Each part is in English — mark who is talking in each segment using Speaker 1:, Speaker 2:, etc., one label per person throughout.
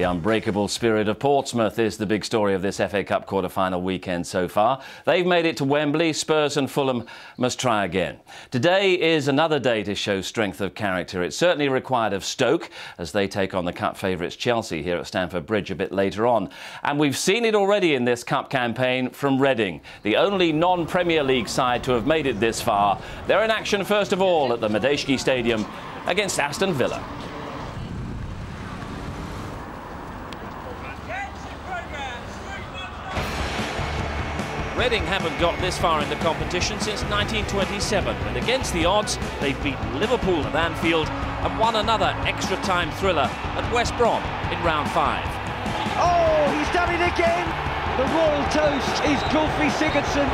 Speaker 1: The unbreakable spirit of Portsmouth is the big story of this FA Cup quarter-final weekend so far. They've made it to Wembley. Spurs and Fulham must try again. Today is another day to show strength of character. It's certainly required of Stoke as they take on the Cup favourites Chelsea here at Stamford Bridge a bit later on. And we've seen it already in this Cup campaign from Reading, the only non-Premier League side to have made it this far. They're in action first of all at the Madejski Stadium against Aston Villa.
Speaker 2: Reading haven't got this far in the competition since 1927, and against the odds, they've beaten Liverpool at Anfield and won another extra-time thriller at West Brom in round 5.
Speaker 3: Oh, he's done it again! The royal toast is Gylfi Sigurdsson.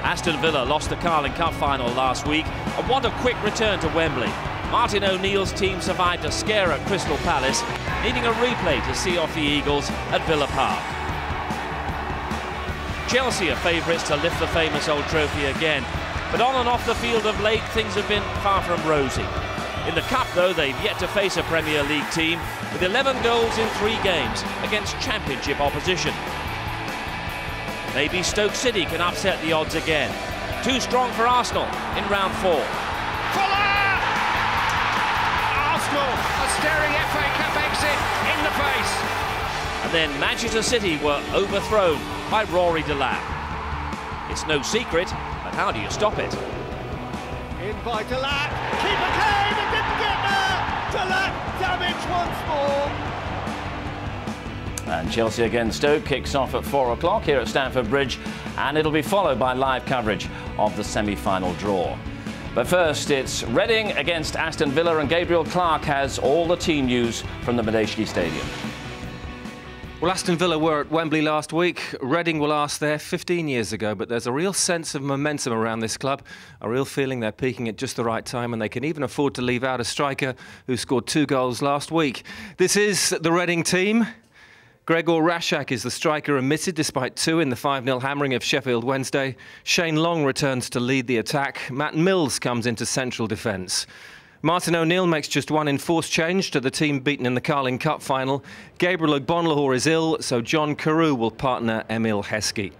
Speaker 2: Aston Villa lost the Carling Cup final last week, and what a quick return to Wembley. Martin O'Neill's team survived a scare at Crystal Palace, needing a replay to see off the Eagles at Villa Park. Chelsea are favourites to lift the famous old trophy again, but on and off the field of late things have been far from rosy. In the Cup though, they've yet to face a Premier League team with 11 goals in 3 games against Championship opposition. Maybe Stoke City can upset the odds again. Too strong for Arsenal in round 4.
Speaker 4: Fuller! Arsenal are staring FA Cup exit in the face.
Speaker 2: And then Manchester City were overthrown by Rory Delap. It's no secret, but how do you stop it?
Speaker 3: In by Delap. Keeper came and didn't get there. Delap damage once more.
Speaker 1: And Chelsea against Stoke kicks off at 4 o'clock here at Stamford Bridge, and it'll be followed by live coverage of the semi-final draw. But first, it's Reading against Aston Villa, and Gabriel Clark has all the team news from the Madejski Stadium.
Speaker 5: Well, Aston Villa were at Wembley last week. Reading were last there 15 years ago, but there's a real sense of momentum around this club, a real feeling they're peaking at just the right time, and they can even afford to leave out a striker who scored 2 goals last week. This is the Reading team. Gregor Rashak is the striker omitted despite 2 in the 5-0 hammering of Sheffield Wednesday. Shane Long returns to lead the attack. Matt Mills comes into central defence. Martin O'Neill makes just 1 enforced change to the team beaten in the Carling Cup final. Gabriel Ogbonlahor is ill, so John Carew will partner Emil Heskey.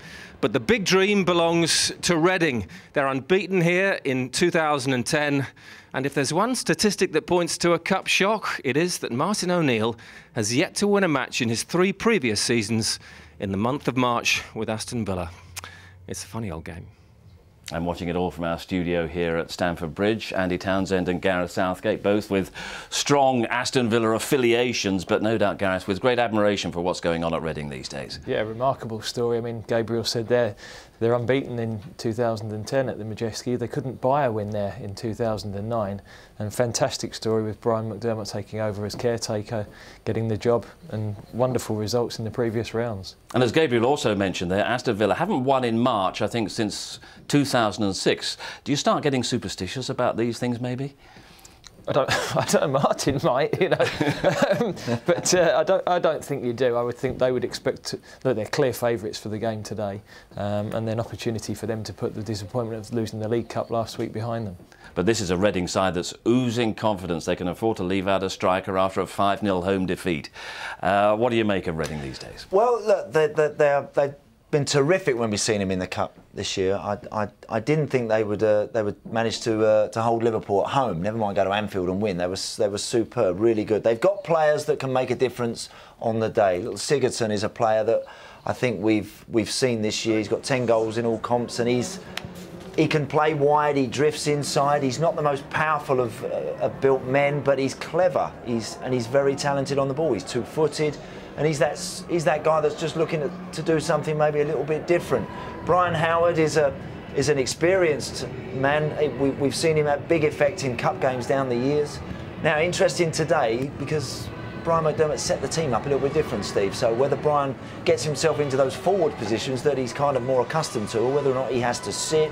Speaker 5: But the big dream belongs to Reading. They're unbeaten here in 2010. And if there's one statistic that points to a cup shock, it is that Martin O'Neill has yet to win a match in his 3 previous seasons in the month of March with Aston Villa. It's a funny old game.
Speaker 1: I'm watching it all from our studio here at Stamford Bridge. Andy Townsend and Gareth Southgate, both with strong Aston Villa affiliations, but no doubt, Gareth, with great admiration for what's going on at Reading these days. Yeah,
Speaker 6: remarkable story. I mean, Gabriel said they're unbeaten in 2010 at the Madejski. They couldn't buy a win there in 2009. And fantastic story with Brian McDermott taking over as caretaker, getting the job, and wonderful results in the previous rounds.
Speaker 1: And as Gabriel also mentioned there, Aston Villa haven't won in March, I think, since 2006. Do you start getting superstitious about these things, maybe?
Speaker 6: I don't know, Martin might, you know, but I don't think you do. I would think they would expect that they're clear favourites for the game today, and then opportunity for them to put the disappointment of losing the League Cup last week behind them.
Speaker 1: But this is a Reading side that's oozing confidence. They can afford to leave out a striker after a 5-0 home defeat. What do you make of Reading these days?
Speaker 7: Well, look, they've been terrific when we've seen them in the Cup this year. I didn't think they would manage to hold Liverpool at home. Never mind go to Anfield and win. They were superb, really good. They've got players that can make a difference on the day. Little Sigurdsson is a player that I think we've seen this year. He's got 10 goals in all comps, and he can play wide. He drifts inside. He's not the most powerful of built men, but he's clever. He's very talented on the ball. He's 2-footed. And he's that guy that's just looking to do something maybe a little bit different. Brian Howard is an experienced man. We've seen him have big effect in cup games down the years. Now, interesting today because Brian McDermott set the team up a little bit different, Steve. So whether Brian gets himself into those forward positions that he's kind of more accustomed to, or whether or not he has to sit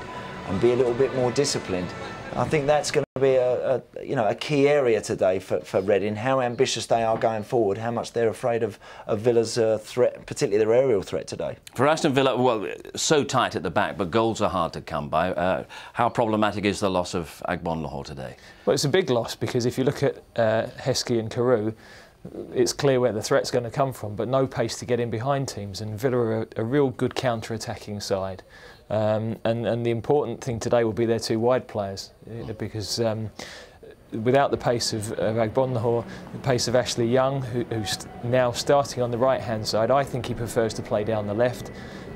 Speaker 7: and be a little bit more disciplined, I think that's going to be a key area today for Reading. How ambitious they are going forward, how much they're afraid of Villa's threat, particularly their aerial threat today. For Aston Villa, well, so tight at the back, but goals are hard to come by. How problematic is the loss of Ogbonlahor today?
Speaker 6: Well, it's a big loss because if you look at Heskey and Carew, it's clear where the threat's going to come from, but no pace to get in behind teams. And Villa are a real good counter-attacking side. And the important thing today will be their two wide players, because without the pace of Agbonlahor, the pace of Ashley Young, who's now starting on the right-hand side, I think he prefers to play down the left.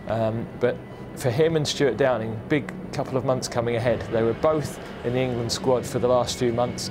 Speaker 6: But for him and Stuart Downing, big couple of months coming ahead. They were both in the England squad for the last few months.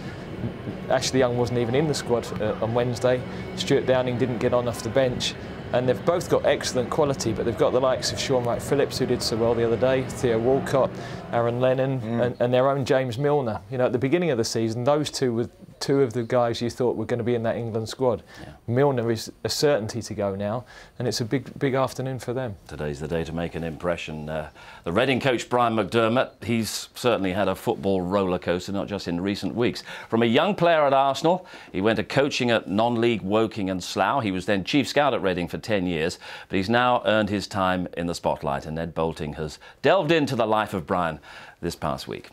Speaker 6: Ashley Young wasn't even in the squad on Wednesday. Stuart Downing didn't get on off the bench. And they've both got excellent quality, but they've got the likes of Sean Wright-Phillips, who did so well the other day, Theo Walcott, Aaron Lennon, and their own James Milner. You know, at the beginning of the season, those two were two of the guys you thought were going to be in that England squad. Yeah. Milner is a certainty to go now, and it's a big afternoon for them. Today's the day to make an impression. The Reading coach Brian McDermott, he's certainly had a football roller coaster, not just in recent weeks. From a young player at Arsenal, he went to coaching at non-league Woking and Slough. He was then chief scout at Reading for 10 years, but he's now earned his time in the spotlight, and Ned Bolting has delved into the life of Brian this past week.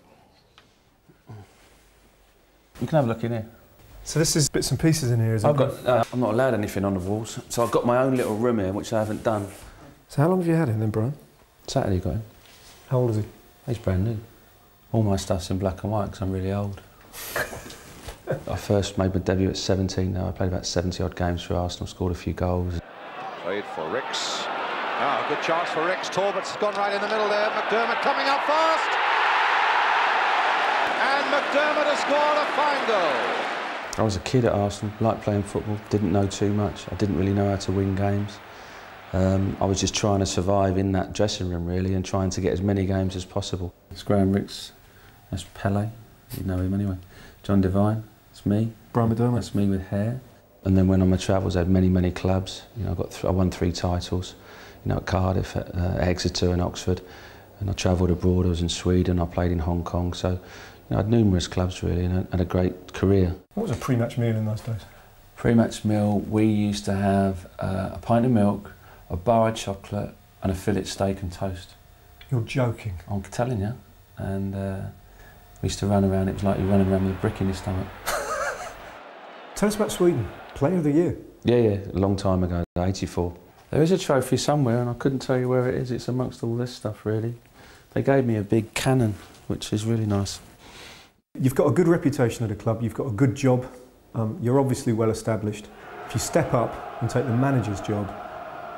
Speaker 8: You can have a look in here.
Speaker 9: So this is bits and pieces in here, isn't it?
Speaker 8: I'm not allowed anything on the walls, so I've got my own little room here, which I haven't done.
Speaker 9: So how long have you had him then, Brian?
Speaker 8: Saturday got him.
Speaker 9: How old is he?
Speaker 8: He's brand new. All my stuff's in black and white because I'm really old. I first made my debut at 17 now. I played about 70 odd games for Arsenal, scored a few goals.
Speaker 3: Played for Ricks. Ah, good chance for Ricks. Talbot's gone right in the middle there. McDermott coming up fast. And McDermott has scored a fine goal.
Speaker 8: I was a kid at Arsenal, liked playing football, didn't know too much. I didn't really know how to win games. I was just trying to survive in that dressing room, really, and trying to get as many games as possible. It's Graham Ricks, that's Pele, you know him anyway. John Devine, that's me.
Speaker 9: Brian McDermott.
Speaker 8: That's me with hair. And then when on my travels, I had many clubs. You know, I won 3 titles, you know, at Cardiff, at Exeter and Oxford. And I travelled abroad, I was in Sweden, I played in Hong Kong. So, you know, I had numerous clubs, really, and a great career.
Speaker 9: What was a pre-match meal in those days?
Speaker 8: Pre-match meal, we used to have a pint of milk, a bar of chocolate and a fillet steak and toast.
Speaker 9: You're joking.
Speaker 8: I'm telling you. And we used to run around, it was like you're running around with a brick in your stomach.
Speaker 9: Tell us about Sweden, Player of the Year.
Speaker 8: Yeah, a long time ago, 84. There is a trophy somewhere and I couldn't tell you where it is, it's amongst all this stuff really. They gave me a big cannon, which is really nice.
Speaker 9: You've got a good reputation at a club, you've got a good job, you're obviously well established. If you step up and take the manager's job,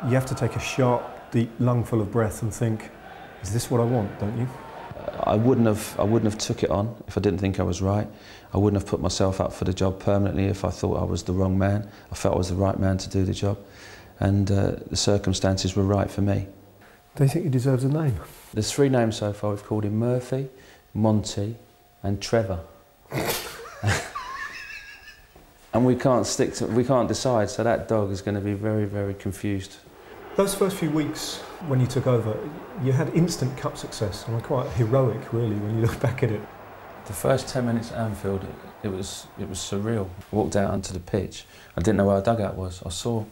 Speaker 9: you have to take a sharp, deep lungful of breath and think, is this what I want, don't you?
Speaker 8: I wouldn't have took it on if I didn't think I was right. I wouldn't have put myself up for the job permanently if I thought I was the wrong man. I felt I was the right man to do the job. And the circumstances were right for me.
Speaker 9: Do you think he deserves a name?
Speaker 8: There's 3 names so far. We've called him Murphy, Monty and Trevor. And we can't decide, so that dog is going to be very confused.
Speaker 9: Those first few weeks when you took over, you had instant cup success, and quite heroic really when you look back at it.
Speaker 8: The first 10 minutes at Anfield, it was surreal. I walked out onto the pitch, I didn't know where our dugout was. I saw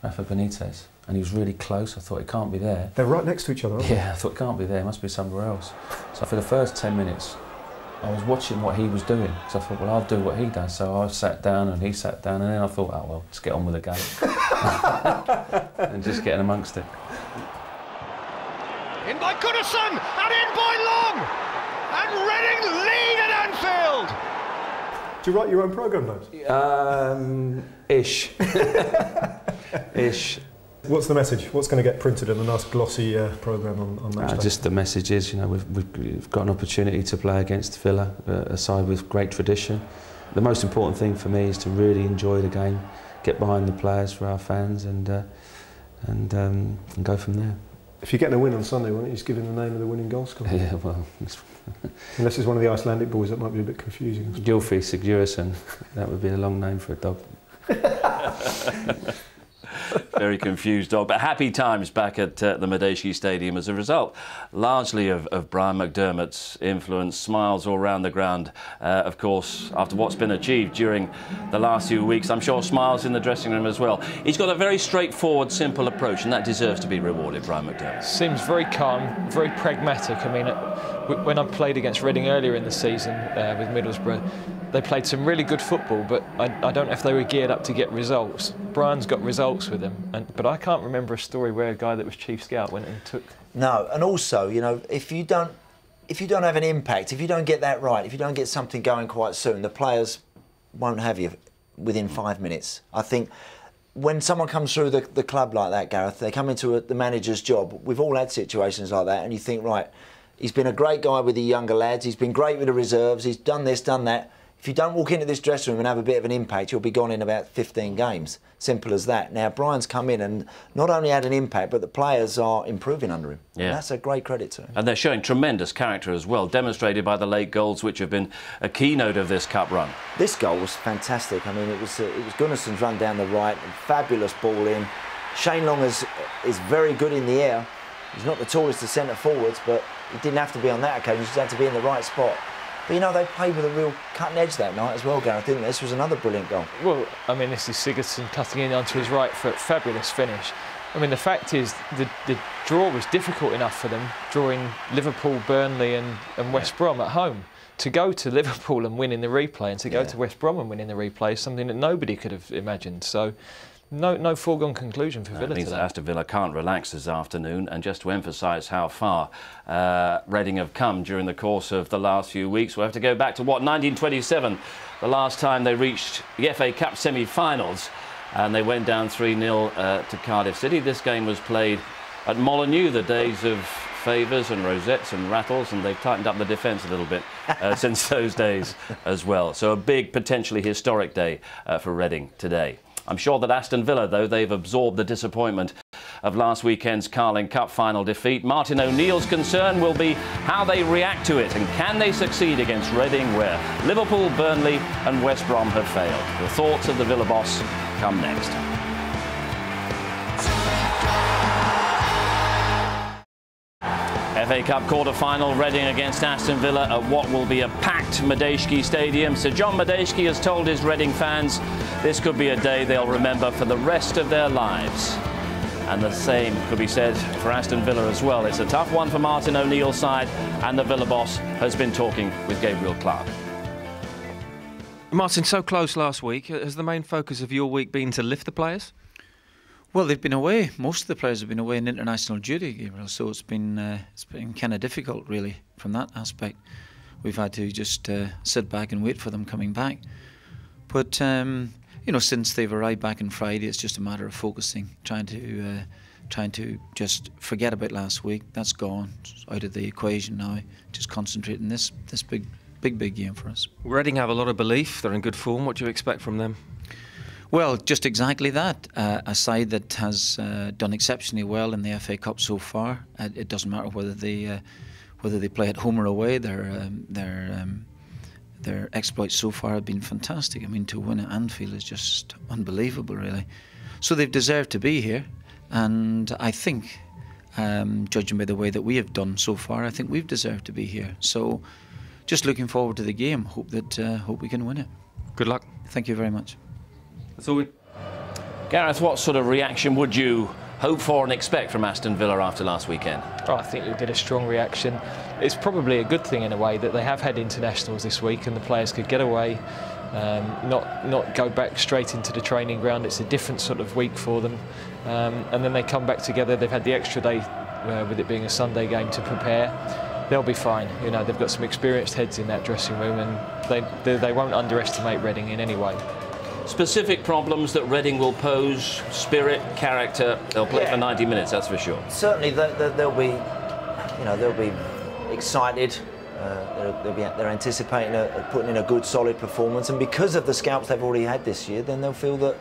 Speaker 8: Rafa Benitez and he was really close. I thought, it can't be there.
Speaker 9: They're right next to each other, aren't they?
Speaker 8: Yeah, I thought, it can't be there, it must be somewhere else. So for the first 10 minutes, I was watching what he was doing, so I thought, well, I'll do what he does. So I sat down and he sat down, and then I thought, oh, well, just get on with the game. And just getting amongst it.
Speaker 3: In by Goodison, and in by Long! And Reading lead at Anfield!
Speaker 9: Do you write your own programme notes?
Speaker 8: Ish. Ish.
Speaker 9: What's the message? What's going to get printed in a nice glossy programme on match day?
Speaker 8: Just the message is, you know, we've got an opportunity to play against Villa, a side with great tradition. The most important thing for me is to really enjoy the game, get behind the players for our fans, and go from there.
Speaker 9: If you're getting a win on Sunday, why don't you just give him the name of the winning goal scorer?
Speaker 8: Yeah, well...
Speaker 9: Unless it's one of the Icelandic boys, that might be a bit confusing.
Speaker 8: Gylfi Sigurðsson, that would be a long name for a dog.
Speaker 1: Very confused dog, but happy times back at the Madejski Stadium as a result, largely of Brian McDermott's influence. Smiles all around the ground, of course, after what's been achieved during the last few weeks. I'm sure smiles in the dressing room as well. He's got a very straightforward, simple approach, and that deserves to be rewarded, Brian McDermott.
Speaker 6: Seems very calm, very pragmatic. I mean, when I played against Reading earlier in the season with Middlesbrough, they played some really good football, but I don't know if they were geared up to get results. Brian's got results with them, but I can't remember a story where a guy that was chief scout went and took...
Speaker 7: No, and also, you know, if you don't have an impact, if you don't get that right, if you don't get something going quite soon, the players won't have you within 5 minutes. I think when someone comes through the club like that, Gareth, they come into the manager's job. We've all had situations like that, and you think, right, he's been a great guy with the younger lads, he's been great with the reserves, he's done this, done that. If you don't walk into this dressing room and have a bit of an impact, you'll be gone in about 15 games. Simple as that. Now, Brian's come in and not only had an impact, but the players are improving under him. Yeah. And that's a great credit to him.
Speaker 1: And they're showing tremendous character as well, demonstrated by the late goals, which have been a keynote of this cup run.
Speaker 7: This goal was fantastic. I mean, it was Gunnarsson's run down the right, a fabulous ball in. Shane Long is very good in the air. He's not the tallest of centre forwards, but he didn't have to be on that occasion. He just had to be in the right spot. But, you know, they played with a real cutting edge that night as well, Gareth, didn't they? This was another brilliant goal.
Speaker 6: Well, I mean, this is Sigurdsson cutting in onto his right foot. Fabulous finish. I mean, the fact is the draw was difficult enough for them, drawing Liverpool, Burnley and West Brom at home. To go to Liverpool and win in the replay, and to go to West Brom and win in the replay is something that nobody could have imagined. So no foregone conclusion for Villa today.
Speaker 1: It means that Aston Villa can't relax this afternoon. And just to emphasise how far Reading have come during the course of the last few weeks, we'll have to go back to, what, 1927, the last time they reached the FA Cup semi-finals, and they went down 3-0 to Cardiff City. This game was played at Molineux, the days of favours and rosettes and rattles, and they've tightened up the defence a little bit since those days as well. So a big, potentially historic day for Reading today. I'm sure that Aston Villa, though, they've absorbed the disappointment of last weekend's Carling Cup final defeat. Martin O'Neill's concern will be how they react to it, and can they succeed against Reading, where Liverpool, Burnley and West Brom have failed. The thoughts of the Villa boss come next. FA Cup quarter-final, Reading against Aston Villa at what will be a packed Madejski Stadium. Sir John Madejski has told his Reading fans this could be a day they'll remember for the rest of their lives. And the same could be said for Aston Villa as well. It's a tough one for Martin O'Neill's side, and the Villa boss has been talking with Gabriel Clark.
Speaker 5: Martin, so close last week. Has the main focus of your week been to lift the players?
Speaker 10: Well, they've been away. Most of the players have been away in international duty, Gabriel, so it's been kind of difficult, really, from that aspect. We've had to just sit back and wait for them coming back. But you know, since they've arrived back on Friday, it's just a matter of focusing, trying to just forget about last week. That's gone, it's out of the equation now. Just concentrate on this big game for us.
Speaker 5: Reading have a lot of belief. They're in good form. What do you expect from them?
Speaker 10: Well, just exactly that. A side that has done exceptionally well in the FA Cup so far. It doesn't matter whether they play at home or away. Their exploits so far have been fantastic. I mean, to win at Anfield is just unbelievable, really. So they've deserved to be here, and I think, judging by the way that we have done so far, I think we've deserved to be here. So, just looking forward to the game. Hope we can win it.
Speaker 5: Good luck.
Speaker 10: Thank you very much.
Speaker 5: That's all.
Speaker 1: Gareth, what sort of reaction would you hope for and expect from Aston Villa after last weekend?
Speaker 6: Oh, I think we did a strong reaction. It's probably a good thing in a way that they have had internationals this week and the players could get away, not go back straight into the training ground. It's a different sort of week for them, and then they come back together. They've had the extra day with it being a Sunday game to prepare. They'll be fine. You know, they've got some experienced heads in that dressing room, and they won't underestimate Reading in any way.
Speaker 1: Specific problems that Reading will pose, spirit, character, they'll play for 90 minutes, that's for sure.
Speaker 7: Certainly they'll be excited. They're anticipating putting in a good, solid performance, and because of the scalps they've already had this year, then they'll feel that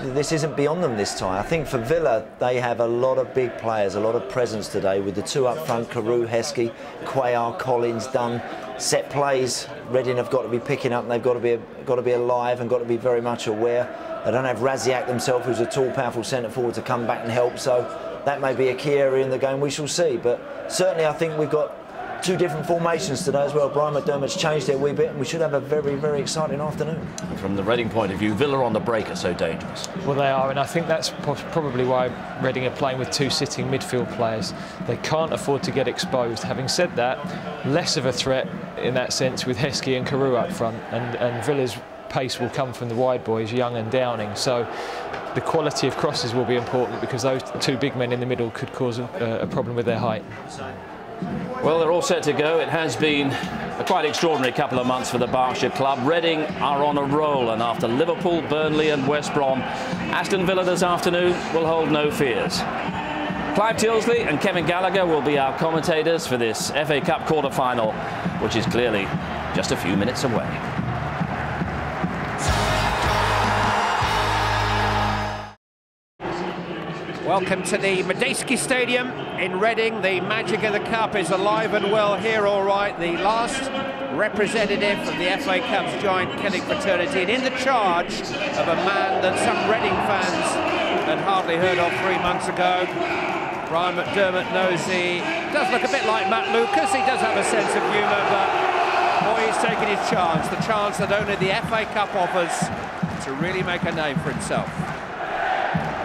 Speaker 7: this isn't beyond them this time. I think for Villa, they have a lot of big players, a lot of presence today with the two up front, Carew, Heskey, Cuellar, Collins, Dunn. Set plays, Reading have got to be picking up, and they've got to be alive and got to be very much aware. They don't have Raziak themselves, who's a tall, powerful centre forward, to come back and help. So that may be a key area in the game. We shall see. But certainly, I think we've got two different formations today as well. Brian McDermott's changed it a wee bit, and we should have a very, very exciting afternoon.
Speaker 1: From the Reading point of view, Villa on the break are so dangerous.
Speaker 6: Well, they are, and I think that's probably why Reading are playing with two sitting midfield players. They can't afford to get exposed. Having said that, less of a threat in that sense with Heskey and Carew up front, and Villa's pace will come from the wide boys, Young and Downing. So the quality of crosses will be important, because those two big men in the middle could cause a problem with their height.
Speaker 1: Well, they're all set to go. It has been a quite extraordinary couple of months for the Berkshire club. Reading are on a roll, and after Liverpool, Burnley and West Brom, Aston Villa this afternoon will hold no fears. Clive Tilsley and Kevin Gallagher will be our commentators for this FA Cup quarter-final, which is clearly just a few minutes away.
Speaker 4: Welcome to the Medeski Stadium in Reading. The magic of the Cup is alive and well here, all right. The last representative of the FA Cup's giant killing fraternity, and in the charge of a man that some Reading fans had hardly heard of 3 months ago. Brian McDermott knows he does look a bit like Matt Lucas. He does have a sense of humour, but boy, he's taken his chance, the chance that only the FA Cup offers to really make a name for himself.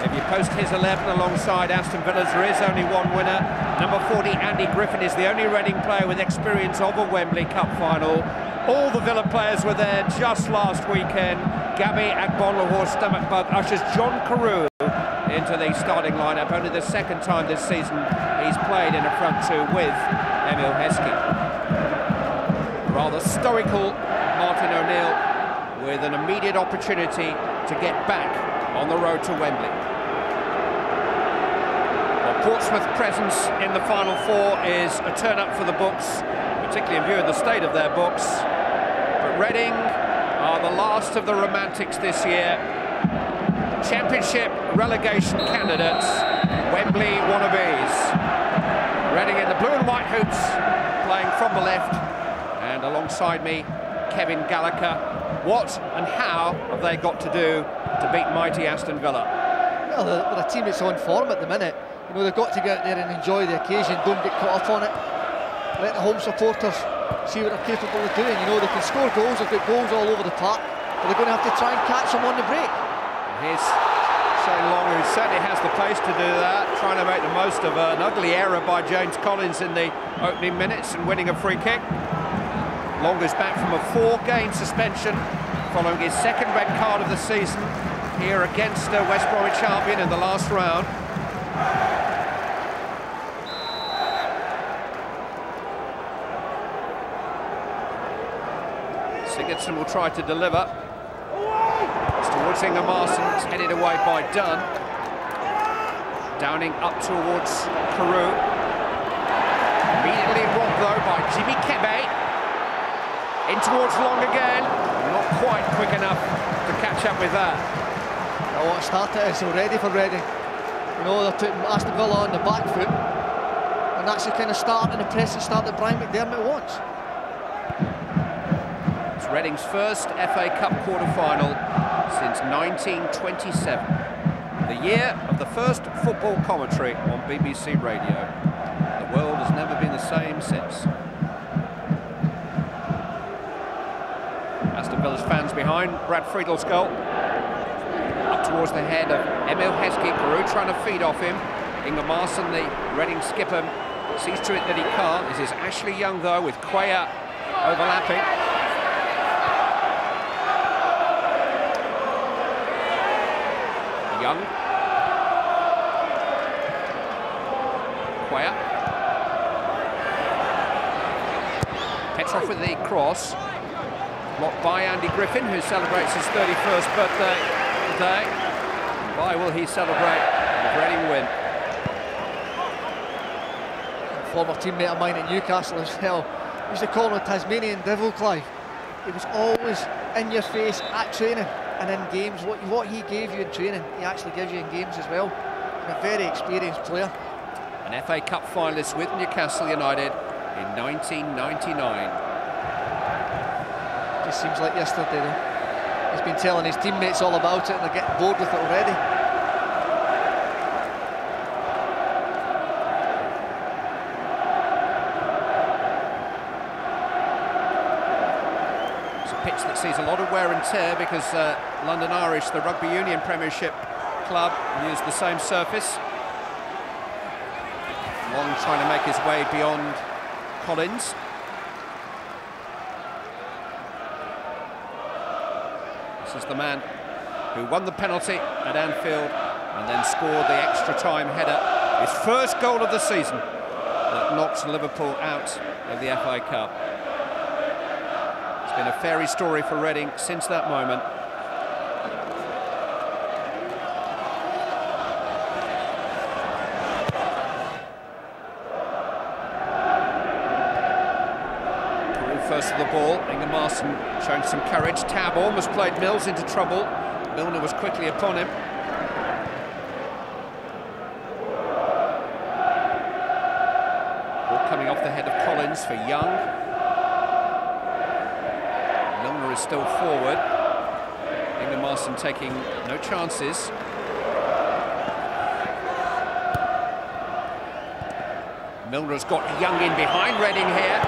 Speaker 4: If you post his 11 alongside Aston Villa's, there is only one winner. Number 40, Andy Griffin, is the only Reading player with experience of a Wembley Cup final. All the Villa players were there just last weekend. Gabby Agbonlahor's stomach bug ushers John Carew into the starting lineup. Only the second time this season he's played in a front two with Emil Heskey. Rather stoical Martin O'Neill with an immediate opportunity to get back on the road to Wembley. Portsmouth's presence in the Final Four is a turn-up for the books, particularly in view of the state of their books. But Reading are the last of the romantics this year. Championship relegation candidates, Wembley wannabes. Reading in the blue and white hoops, playing from the left, and alongside me, Kevin Gallagher. What and how have they got to do to beat mighty Aston Villa?
Speaker 11: Well, they're a team that's on form at the minute. You know, they've got to get out there and enjoy the occasion, don't get caught up on it. Let the home supporters see what they're capable of doing. You know, they can score goals, they've got goals all over the park, but they're going to have to try and catch them on the break.
Speaker 4: Here's Shane Long, who certainly has the pace to do that, trying to make the most of an ugly error by James Collins in the opening minutes and winning a free kick. Long is back from a 4-game suspension following his second red card of the season here against West Bromwich Albion in the last round. Sigurdsson will try to deliver. It's towards Ingemarson, it's headed away by Dunn. Downing up towards Carew. Immediately robbed though by Jimmy Kebe. In towards Long again. Not quite quick enough to catch up with that.
Speaker 11: Oh, what a start it is already for Reading. You know, they're putting Aston Villa on the back foot, and that's the kind of start and the pressing start that Brian McDermott wants.
Speaker 4: It's Reading's first FA Cup quarter-final since 1927. The year of the first football commentary on BBC Radio. The world has never been the same since. Aston Villa's fans behind Brad Friedel's goal. Up towards the head of Emil Heskey. Carew trying to feed off him. Ingemarson, the Reading skipper, sees to it that he can't. This is Ashley Young, though, with Cuellar overlapping. Young. Cuellar. Petrov with the cross. Blocked by Andy Griffin, who celebrates his 31st birthday today. Why will he celebrate the Reading win?
Speaker 11: A former teammate of mine at Newcastle as well. We used to call him a Tasmanian devil, Clive. He was always in your face at training and in games. What he gave you in training, he actually gives you in games as well. And a very experienced player.
Speaker 4: An FA Cup finalist with Newcastle United in 1999.
Speaker 11: Just seems like yesterday, though. He's been telling his teammates all about it and they're getting bored with it already.
Speaker 4: Pitch that sees a lot of wear and tear because London Irish, the Rugby Union Premiership club, used the same surface. Long trying to make his way beyond Collins. This is the man who won the penalty at Anfield and then scored the extra time header. His first goal of the season that knocked Liverpool out of the FA Cup. Been a fairy story for Reading since that moment. Peru first to the ball. Ingemarson showing some courage. Tab almost played Mills into trouble. Milner was quickly upon him. Ball coming off the head of Collins for Young. Is still forward. Ingemarson taking no chances. Milner has got Young in behind Reading here.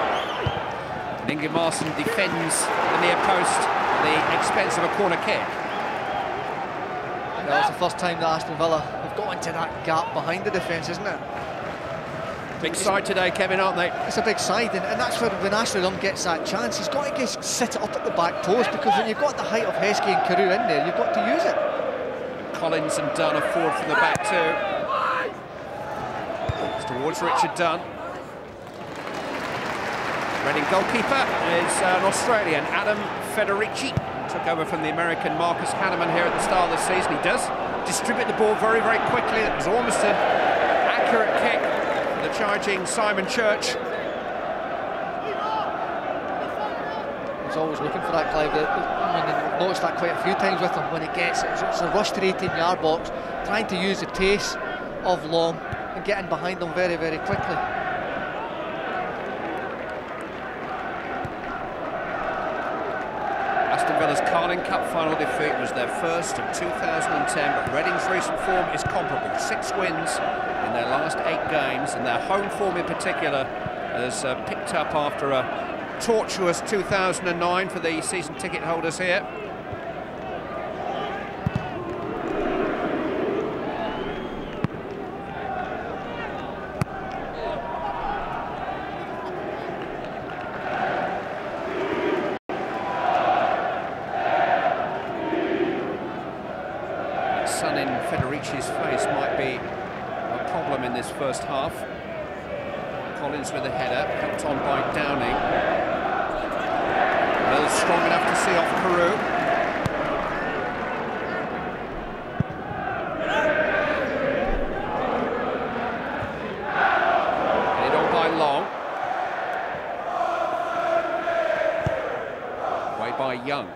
Speaker 4: And Ingemarson defends the near post at the expense of a corner kick.
Speaker 11: Well, it's the first time that Aston Villa have got into that gap behind the defence, isn't it?
Speaker 4: Big side today, Kevin, aren't they?
Speaker 11: It's a big side, and that's where when Ashley Lunn gets that chance, he's got to just sit it up at the back post, because when you've got the height of Heskey and Carew in there, you've got to use it.
Speaker 4: Collins and Dunn are forward from the back too. It's towards Richard Dunn. Reading goalkeeper is an Australian, Adam Federici. Took over from the American Marcus Hanneman here at the start of the season. He does distribute the ball very, very quickly. It was almost an accurate kick. The charging Simon Church.
Speaker 11: He's always looking for that, Clive. I've noticed that quite a few times with him. When he gets it, it's a rush to the 18-yard box, trying to use the pace of Long and getting behind them very, very quickly.
Speaker 4: Aston Villa's Carling Cup final defeat was their first of 2010, but Reading's recent form is comparable. 6 wins in their last 8 games, and their home form in particular has picked up after a tortuous 2009 for the season ticket holders here. That sun in Federici's face might be a problem in this first half. Collins with a header, helped on by Downing. Mills strong enough to see off Carew. Headed on by Long. Away by Young.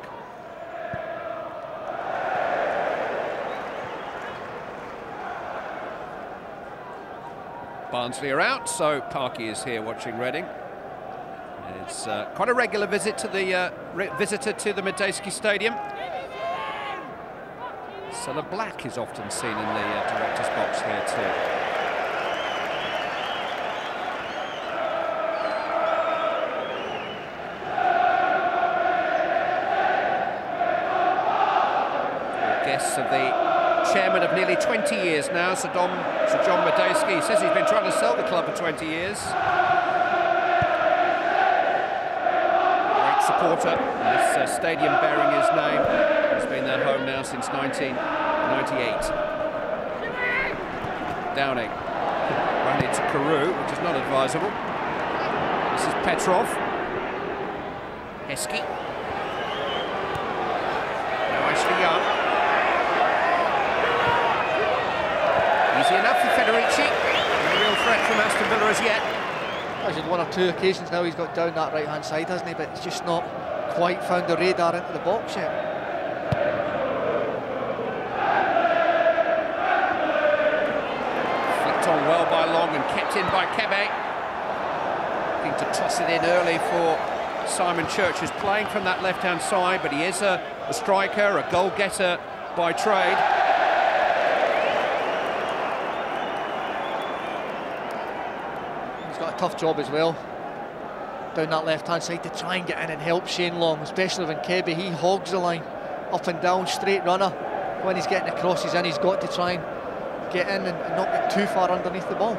Speaker 4: Barnsley are out, so Parky is here watching Reading. It's quite a regular visit to the visitor to the Medeski Stadium. Colour black is often seen in the director's box here too. Guests of the chairman of nearly 20 years now, Sir John Medeski. He says he's been trying to sell the club for 20 years. Great supporter. This stadium bearing his name has been their home now since 1998. Downing ran into Carew, which is not advisable. This is Petrov. Heskey. Now Ashley Young. Easy enough for Federici. No real threat from Aston Villa as yet.
Speaker 11: As in 1 or 2 occasions now he's got down that right-hand side, hasn't he? But it's just not quite found the radar into the box yet.
Speaker 4: Flicked on well by Long and kept in by Kebe. Looking to toss it in early for Simon Church, who's playing from that left-hand side, but he is a a striker, a goal-getter by trade. He's got a tough job as well, down that left-hand side, to try and get in and help Shane Long, especially when Kebby, he hogs the line, up and down, straight runner. When he's getting the crosses in, he's got to try and get in and not get too far underneath the ball.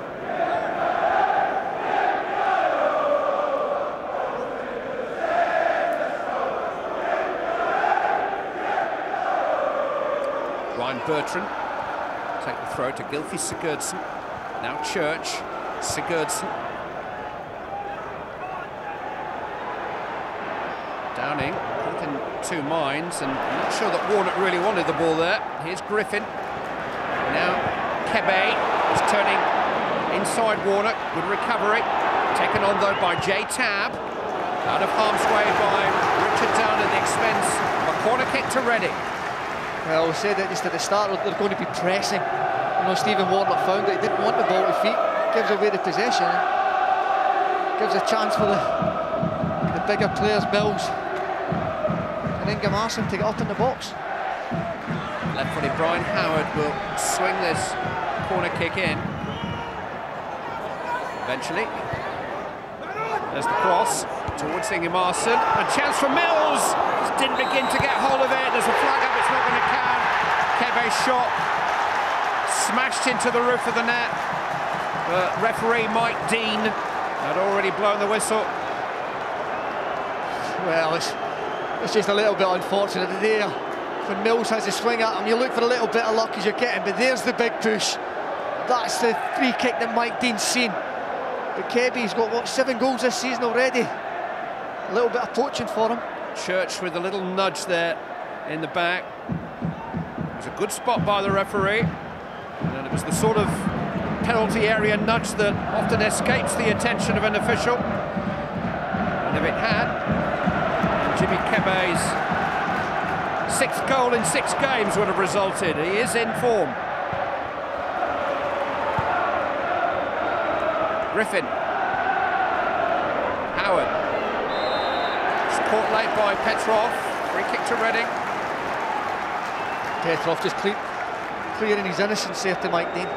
Speaker 4: Ryan Bertrand take the throw to Gylfi Sigurdsson. Now Church, Sigurdsson. Downing caught in two minds, and I'm not sure that Warnock really wanted the ball there. Here's Griffin. Now Kebe is turning inside Warnock. Good recovery. Taken on though by Jay Tabb. Out of harm's way by Richard Down at the expense of a corner kick to Reading. Well, we said that just at the start, they're going to be pressing. You know, Stephen Warnock found that he didn't want the ball to feet. Gives away the possession. Gives a chance for the bigger players, Mills and Ingemarson, to get up in the box. Left-footed Brian Howard will swing this corner kick in. Eventually, there's the cross towards Ingemarson. A chance for Mills. Just didn't begin to get hold of it. There's a flag up. It's not going to count. Kebe's shot smashed into the roof of the net. But referee Mike Dean had already blown the whistle. Well, it's just a little bit unfortunate there. When Mills has a swing at him, you look for a little bit of luck as you're getting, but there's the big push. That's the free kick that Mike Dean's seen. But Keby's got, what, 7 goals this season already? A little bit of poaching for him. Church with a little nudge there in the back. It was a good spot by the referee. And it was the sort of penalty area nudge that often escapes the attention of an official. And if it had, Jimmy Kebe's 6th goal in 6 games would have resulted. He is in form. Griffin. Howard. It's caught late by Petrov. Free kick to Reading. Petrov just clearing his innocence there to Mike Dean.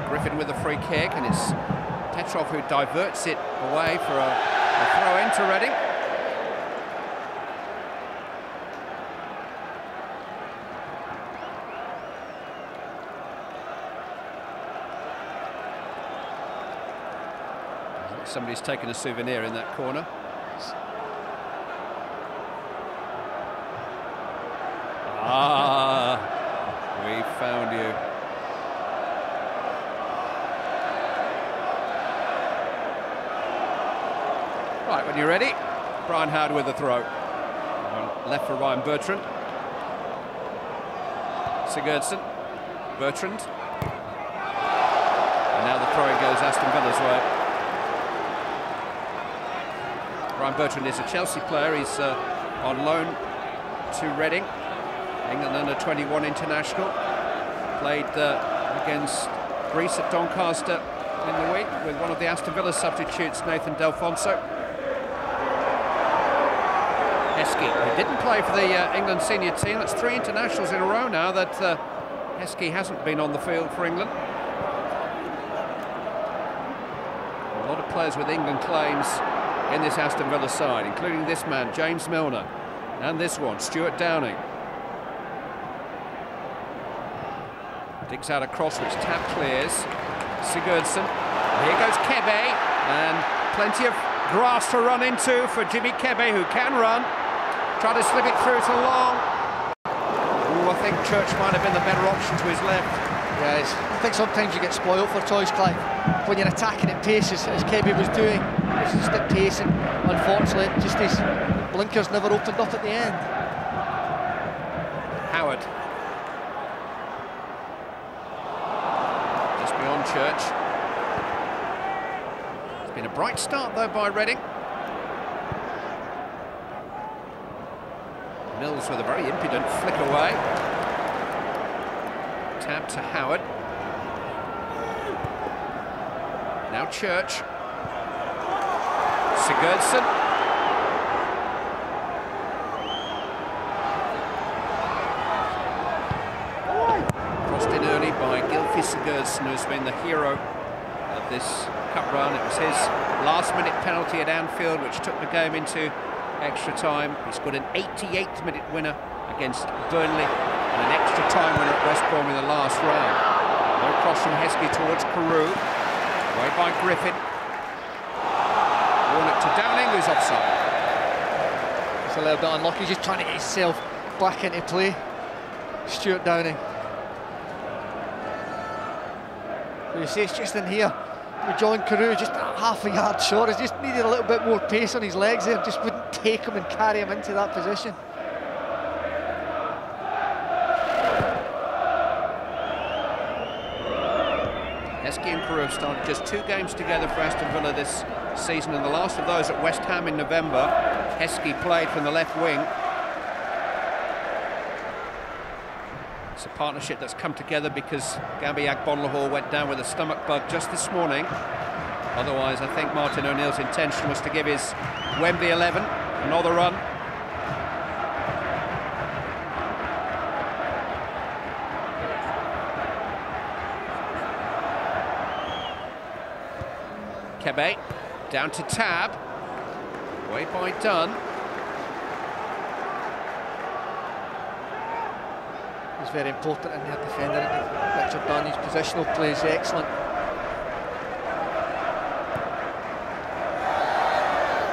Speaker 4: Griffin with a free kick, and it's Petrov who diverts it away for a throw-in to Reading. Somebody's taken a souvenir in that corner. Ah, we found you. Right, when you're ready, Brian Howard with the throw. Left for Ryan Bertrand. Sigurdsson. Bertrand. And now the throw goes Aston Villa's way. Ryan Bertrand is a Chelsea player. He's on loan to Reading. England under-21 international. Played against Greece at Doncaster in the week with one of the Aston Villa substitutes, Nathan Delfonso. Heskey, who didn't play for the England senior team. That's 3 internationals in a row now that Heskey hasn't been on the field for England. A lot of players with England claims in this Aston Villa side, including this man, James Milner, and this one, Stuart Downing. Digs out a cross which Tabb clears. Sigurdsson. Here goes Kebe, and plenty of grass to run into for Jimmy Kebe, who can run. Try to slip it through to Long. Ooh, I think Church might have been the better option to his left. Yes, I think sometimes you get spoiled for choice, Clive, when you're attacking at pace, as Kebe was doing. It's just at pace, and unfortunately, just his blinkers never opened up at the end. Howard. Just beyond Church. It's been a bright start, though, by Reading. Mills with a very impudent flick away. Tap to Howard. Now Church. Sigurdsson. Crossed in early by Gylfi Sigurdsson, who's been the hero of this cup run. It was his last-minute penalty at Anfield, which took the game into extra time. He scored an 88th minute winner against Burnley and an extra time winner at West Brom in the last round. No cross from Heskey towards Carew. Away by Griffin. Warnock to Downing, who's offside.
Speaker 11: It's a little bit unlucky, just trying to get himself back into play. Stuart Downing. But you see, it's just in here with John Carew, just half a yard short. He just needed a little bit more pace on his legs there, just wouldn't take him and carry him into that position.
Speaker 4: Heskey and Carew have started just 2 games together for Aston Villa this season, and the last of those at West Ham in November. Heskey played from the left wing. It's a partnership that's come together because Gabby Agbonlahor went down with a stomach bug just this morning. Otherwise, I think Martin O'Neill's intention was to give his Wembley 11 another run. Kebe, down to Tab, away by Dunn.
Speaker 11: He's very important in their defender, Richard Dunn. His positional play is excellent.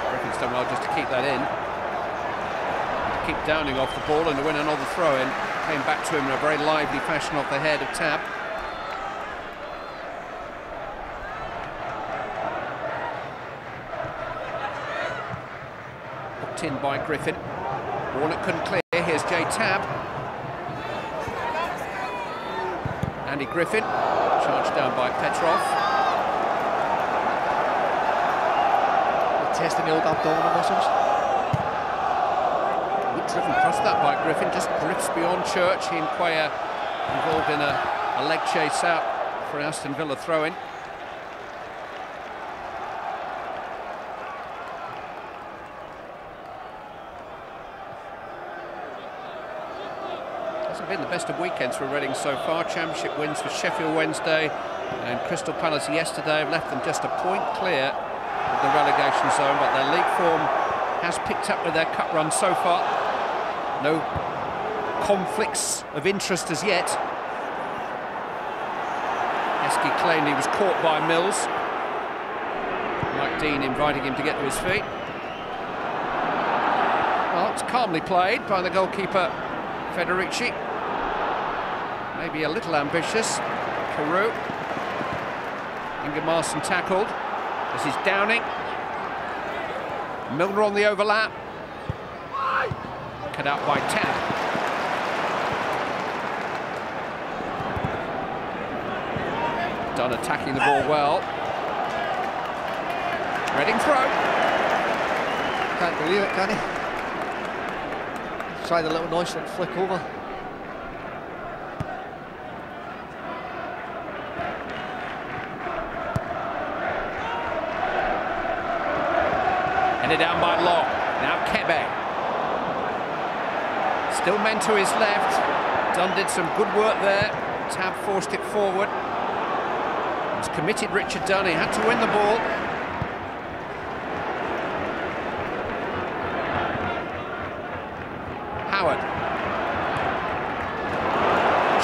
Speaker 4: Griffin's done well just to keep that in. To keep Downing off the ball and to win another throw-in. Came back to him in a very lively fashion off the head of Tab. In by Griffin. Warnock couldn't clear. Here's Jay Tab. Andy Griffin, charged down by Petrov.
Speaker 11: They're testing the old abdominal muscles.
Speaker 4: Good driven across that by Griffin, just drifts beyond Church. He and Quayer involved in a leg chase out for Aston Villa throw-in. Been the best of weekends for Reading so far. Championship wins for Sheffield Wednesday and Crystal Palace yesterday have left them just a point clear of the relegation zone, but their league form has picked up with their cup run so far. No conflicts of interest as yet. Heskey claimed he was caught by Mills. Mike Dean inviting him to get to his feet. Well, it's calmly played by the goalkeeper Federici. Maybe a little ambitious. Carew. Ingemarson tackled. This is Downing. Milner on the overlap. Cut out by Tab. Dunn attacking the ball well. Reading throw.
Speaker 11: Can't believe it, can he? Tried a little nonchalant flick over.
Speaker 4: Down by Long. Now Kebe. Still men to his left. Dunn did some good work there. Tab forced it forward. It was committed Richard Dunn. He had to win the ball. Howard.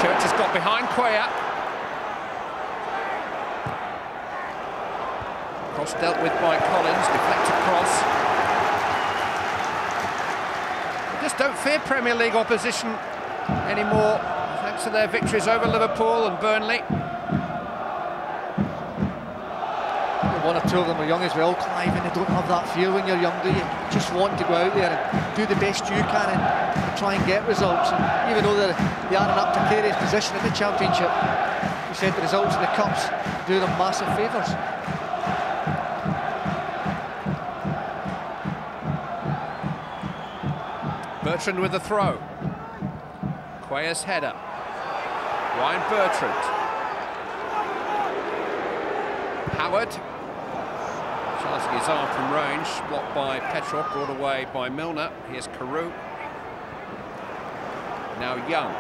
Speaker 4: Church has got behind Quayer. Cross dealt with by Collins. Deflected cross. Just don't fear Premier League opposition anymore, thanks to their victories over Liverpool and Burnley.
Speaker 11: One or two of them are young as well, Clive, and they don't have that fear when you're young, do you? Just want to go out there and do the best you can and try and get results. And even though they are in an up precarious position in the Championship, we said the results in the Cups do them massive favours.
Speaker 4: Bertrand with the throw. Cuella's header. Ryan Bertrand. Howard. Chancing his arm from range, blocked by Petrov, brought away by Milner. Here's Carew. Now Young.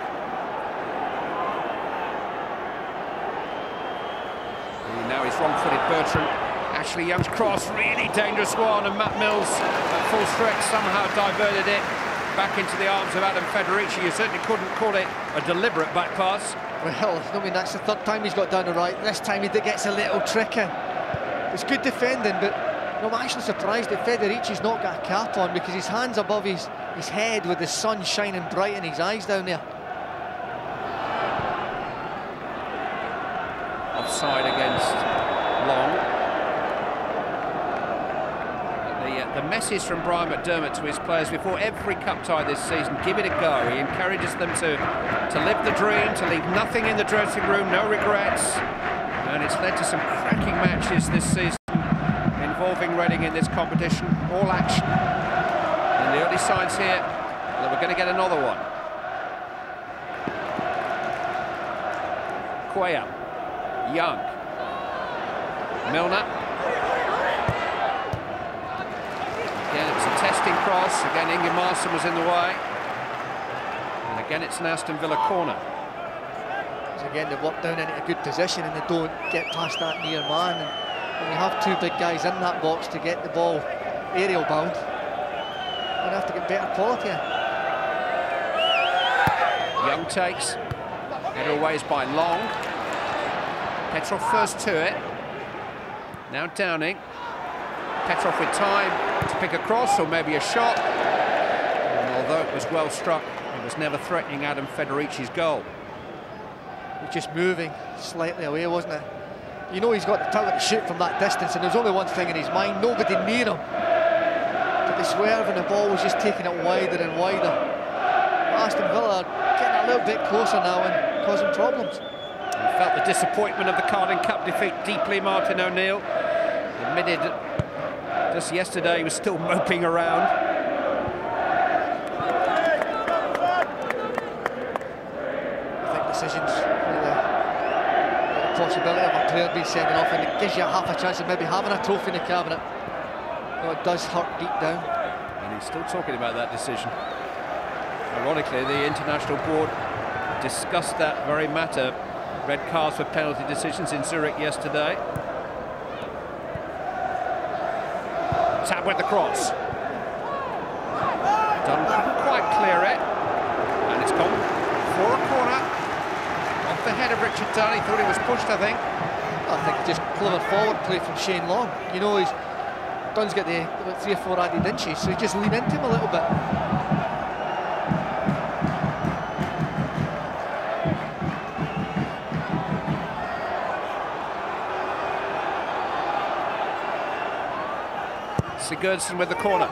Speaker 4: Now he's wrong-footed Bertrand. Ashley Young's cross, really dangerous one, and Matt Mills at full stretch somehow diverted it back into the arms of Adam Federici. You certainly couldn't call it a deliberate back pass.
Speaker 11: Well, I mean, that's the third time he's got down the right. This time he gets a little tricky. It's good defending, but I'm actually surprised that Federici's not got a cap on, because his hand's above his head with the sun shining bright in his eyes down there.
Speaker 4: Offside against Long. The message from Brian McDermott to his players before every cup tie this season: give it a go. He encourages them to live the dream, to leave nothing in the dressing room, no regrets. And it's led to some cracking matches this season involving Reading in this competition. All action. And the early signs here that we're going to get another one. Cuella. Young. Milner. Again, it's a testing cross. Again, Inge Marston was in the way. And again, it's an Aston Villa corner.
Speaker 11: So again, they work down into a good position and they don't get past that near man. And when you have two big guys in that box to get the ball aerial bound, you're going to have to get better quality in.
Speaker 4: Young takes. Header away is by Long. Petrov first to it. Now Downing. Petrov with time to pick a cross or maybe a shot. And although it was well struck, it was never threatening Adam Federici's goal.
Speaker 11: He's just moving slightly away, wasn't it? You know he's got the power to shoot from that distance, and there's only one thing in his mind: nobody near him. But the swerve and the ball was just taking it wider and wider. Aston Villa are getting a little bit closer now and causing problems.
Speaker 4: He felt the disappointment of the Carling Cup defeat deeply. Martin O'Neill admitted just yesterday he was still moping around.
Speaker 11: I think decisions with the possibility of a player being sent off, and it gives you half a chance of maybe having a trophy in the cabinet. Though it does hurt deep down.
Speaker 4: And he's still talking about that decision. Ironically, the international board discussed that very matter. Red cards for penalty decisions in Zurich yesterday. Tab with the cross. Dunn couldn't quite clear it. And it's gone for a corner. Off the head of Richard Dunn. He thought he was pushed, I think.
Speaker 11: I think just clever forward play from Shane Long. You know, Dunn's got the about 3 or 4 added inches, so he just leaned into him a little bit.
Speaker 4: Sigurdsson with the corner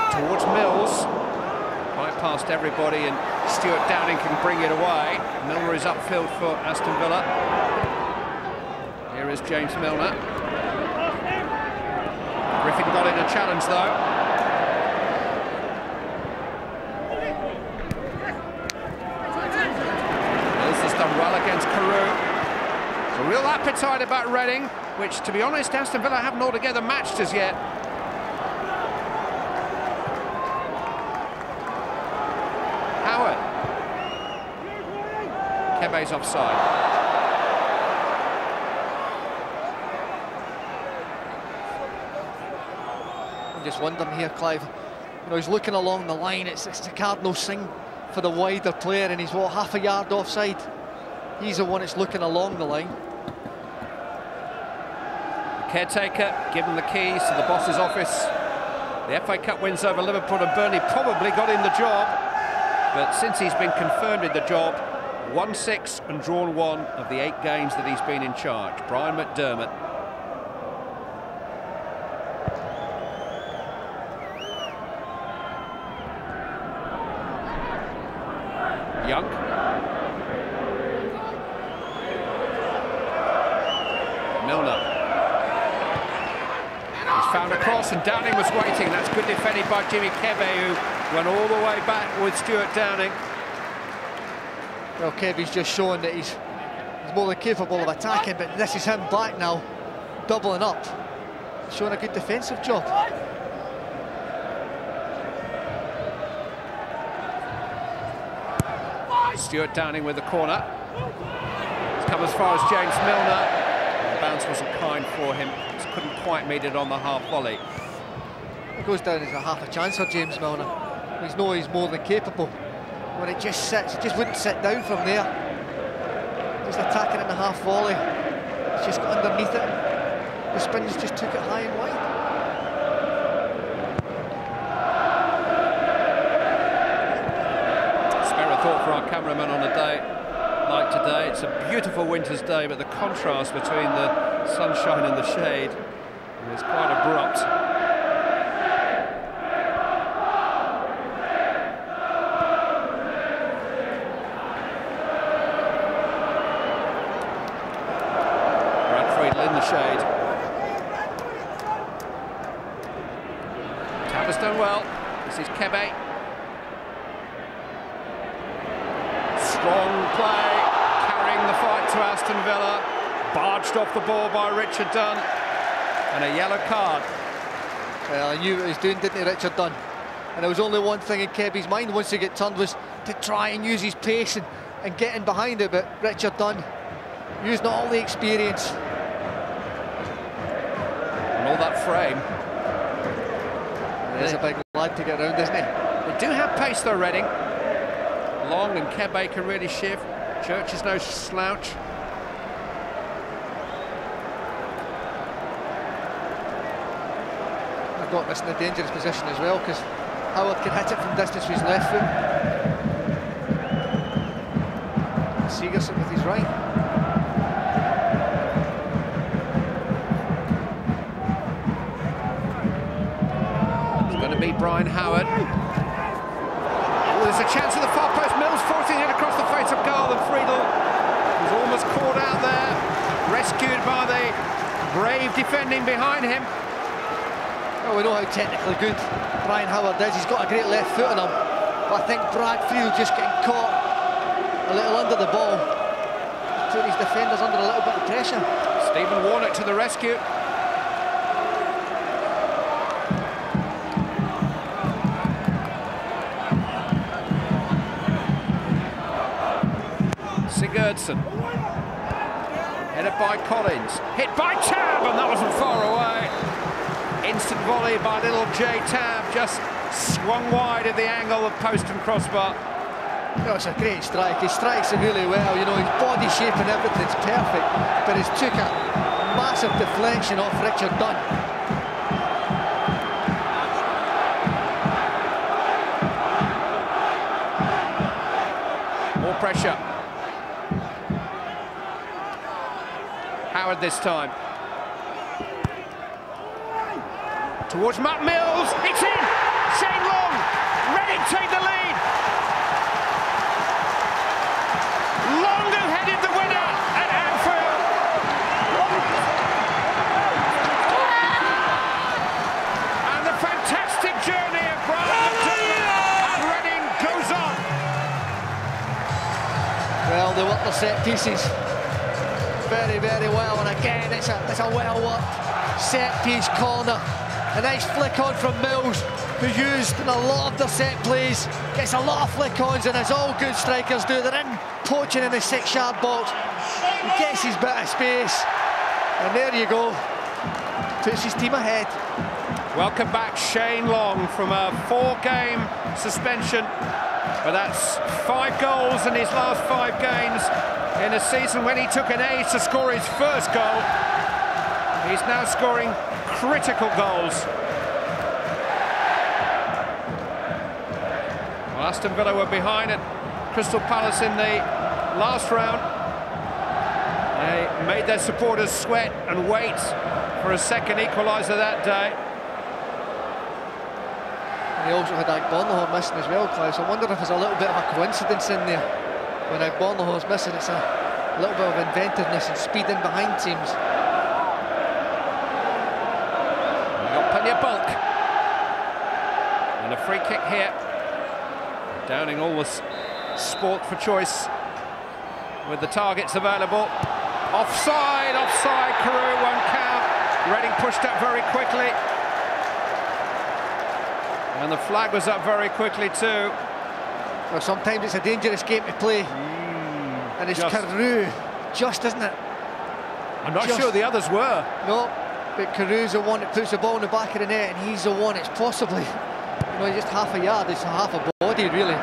Speaker 4: towards Mills, bypassed everybody, and Stuart Downing can bring it away. Milner is upfield for Aston Villa. Here is James Milner. Griffin got in a challenge though. Mills has done well against Carew. A real appetite about Reading, which, to be honest, Aston Villa haven't altogether matched as yet. Kebe's offside.
Speaker 11: I'm just wondering here, Clive. You know, he's looking along the line. It's a cardinal sin for the wider player, and he's what, half a yard offside. He's the one that's looking along the line.
Speaker 4: The caretaker given the keys to the boss's office. The FA Cup wins over Liverpool and Burnley probably got him the job, but since he's been confirmed in the job, 1-6 and drawn 1 of the 8 games that he's been in charge. Brian McDermott. Young. Milner. He's found a cross and Downing was waiting. That's good defending by Jimmy Kebe, who went all the way back with Stuart Downing.
Speaker 11: Well, Kebe's just showing that he's more than capable of attacking, but this is him back now, doubling up, showing a good defensive job.
Speaker 4: Stuart Downing with the corner. He's come as far as James Milner. The bounce wasn't kind for him. Just couldn't quite meet it on the half volley.
Speaker 11: It goes down as a half a chance for James Milner. He's more than capable. When it just sits, it just wouldn't sit down from there. He's attacking in the half volley. He's just got underneath it. The spins just took it high and wide.
Speaker 4: Spare a thought for our cameraman on a day like today. It's a beautiful winter's day, but the contrast between the sunshine and the shade is quite abrupt. In the shade. Tab has done well. This is Kebe. Strong play, carrying the fight to Aston Villa. Barged off the ball by Richard Dunn. And a yellow card.
Speaker 11: Well, I knew what he was doing, didn't he, Richard Dunn? And there was only one thing in Kebe's mind once he got turned, was to try and use his pace and get in behind it, but Richard Dunn used all the experience.
Speaker 4: All that frame.
Speaker 11: He's a big lad to get around, isn't he?
Speaker 4: They do have pace though, Reading. Long and Kebe can really shift. Church is no slouch.
Speaker 11: They've got this in a dangerous position as well, because Howard can hit it from distance with his left foot. Segerson with his right. Beat
Speaker 4: Brian Howard. Oh, there's a chance at the far post. Mills forcing it across the face of goal, and Friedel was almost caught out there, rescued by the brave defending behind him.
Speaker 11: Well, we know how technically good Brian Howard is. He's got a great left foot on him, but I think Brad Friedel just getting caught a little under the ball, putting his defenders under a little bit of pressure.
Speaker 4: Stephen Warnock to the rescue. Sigurdsson, headed by Collins, hit by Tab, and that wasn't far away. Instant volley by little J Tab, just swung wide at the angle of post and crossbar.
Speaker 11: No, it's a great strike. He strikes it really well. You know, his body shape and everything's perfect, but he's took a massive deflection off Richard Dunn.
Speaker 4: More pressure. Howard this time. Towards Matt Mills. It's in! Shane Long! Reading take the lead! Long who headed the winner at Anfield! And the fantastic journey of Brian and Reading goes on!
Speaker 11: Well, they work the set pieces very, very well, and again it's a well-worked set-piece corner. A nice flick-on from Mills, who's used in a lot of their set plays. Gets a lot of flick-ons, and as all good strikers do, they're in poaching in the 6-yard box. He gets his bit of space, and there you go. Puts his team ahead.
Speaker 4: Welcome back Shane Long from a 4-game suspension, but that's 5 goals in his last 5 games. In a season when he took an age to score his first goal, he's now scoring critical goals. Well, Aston Villa were behind at Crystal Palace in the last round. They made their supporters sweat and wait for a second equaliser that day.
Speaker 11: And he also had Agbornahor missing as well, Klaus. I wonder if there's a little bit of a coincidence in there. When Agbornahor's missing, it's a little bit of inventiveness and speed in behind teams.
Speaker 4: got plenty of bulk. And a free kick here. Downing always sport for choice with the targets available. Offside, offside, Carew won't count. Reading pushed up very quickly. And the flag was up very quickly too.
Speaker 11: Well, sometimes it's a dangerous game to play. And it's Carew, isn't it?
Speaker 4: I'm not sure the others were.
Speaker 11: No, but Carew's the one that puts the ball in the back of the net, and he's the one that's possibly, you know, just half a yard, it's half a body really.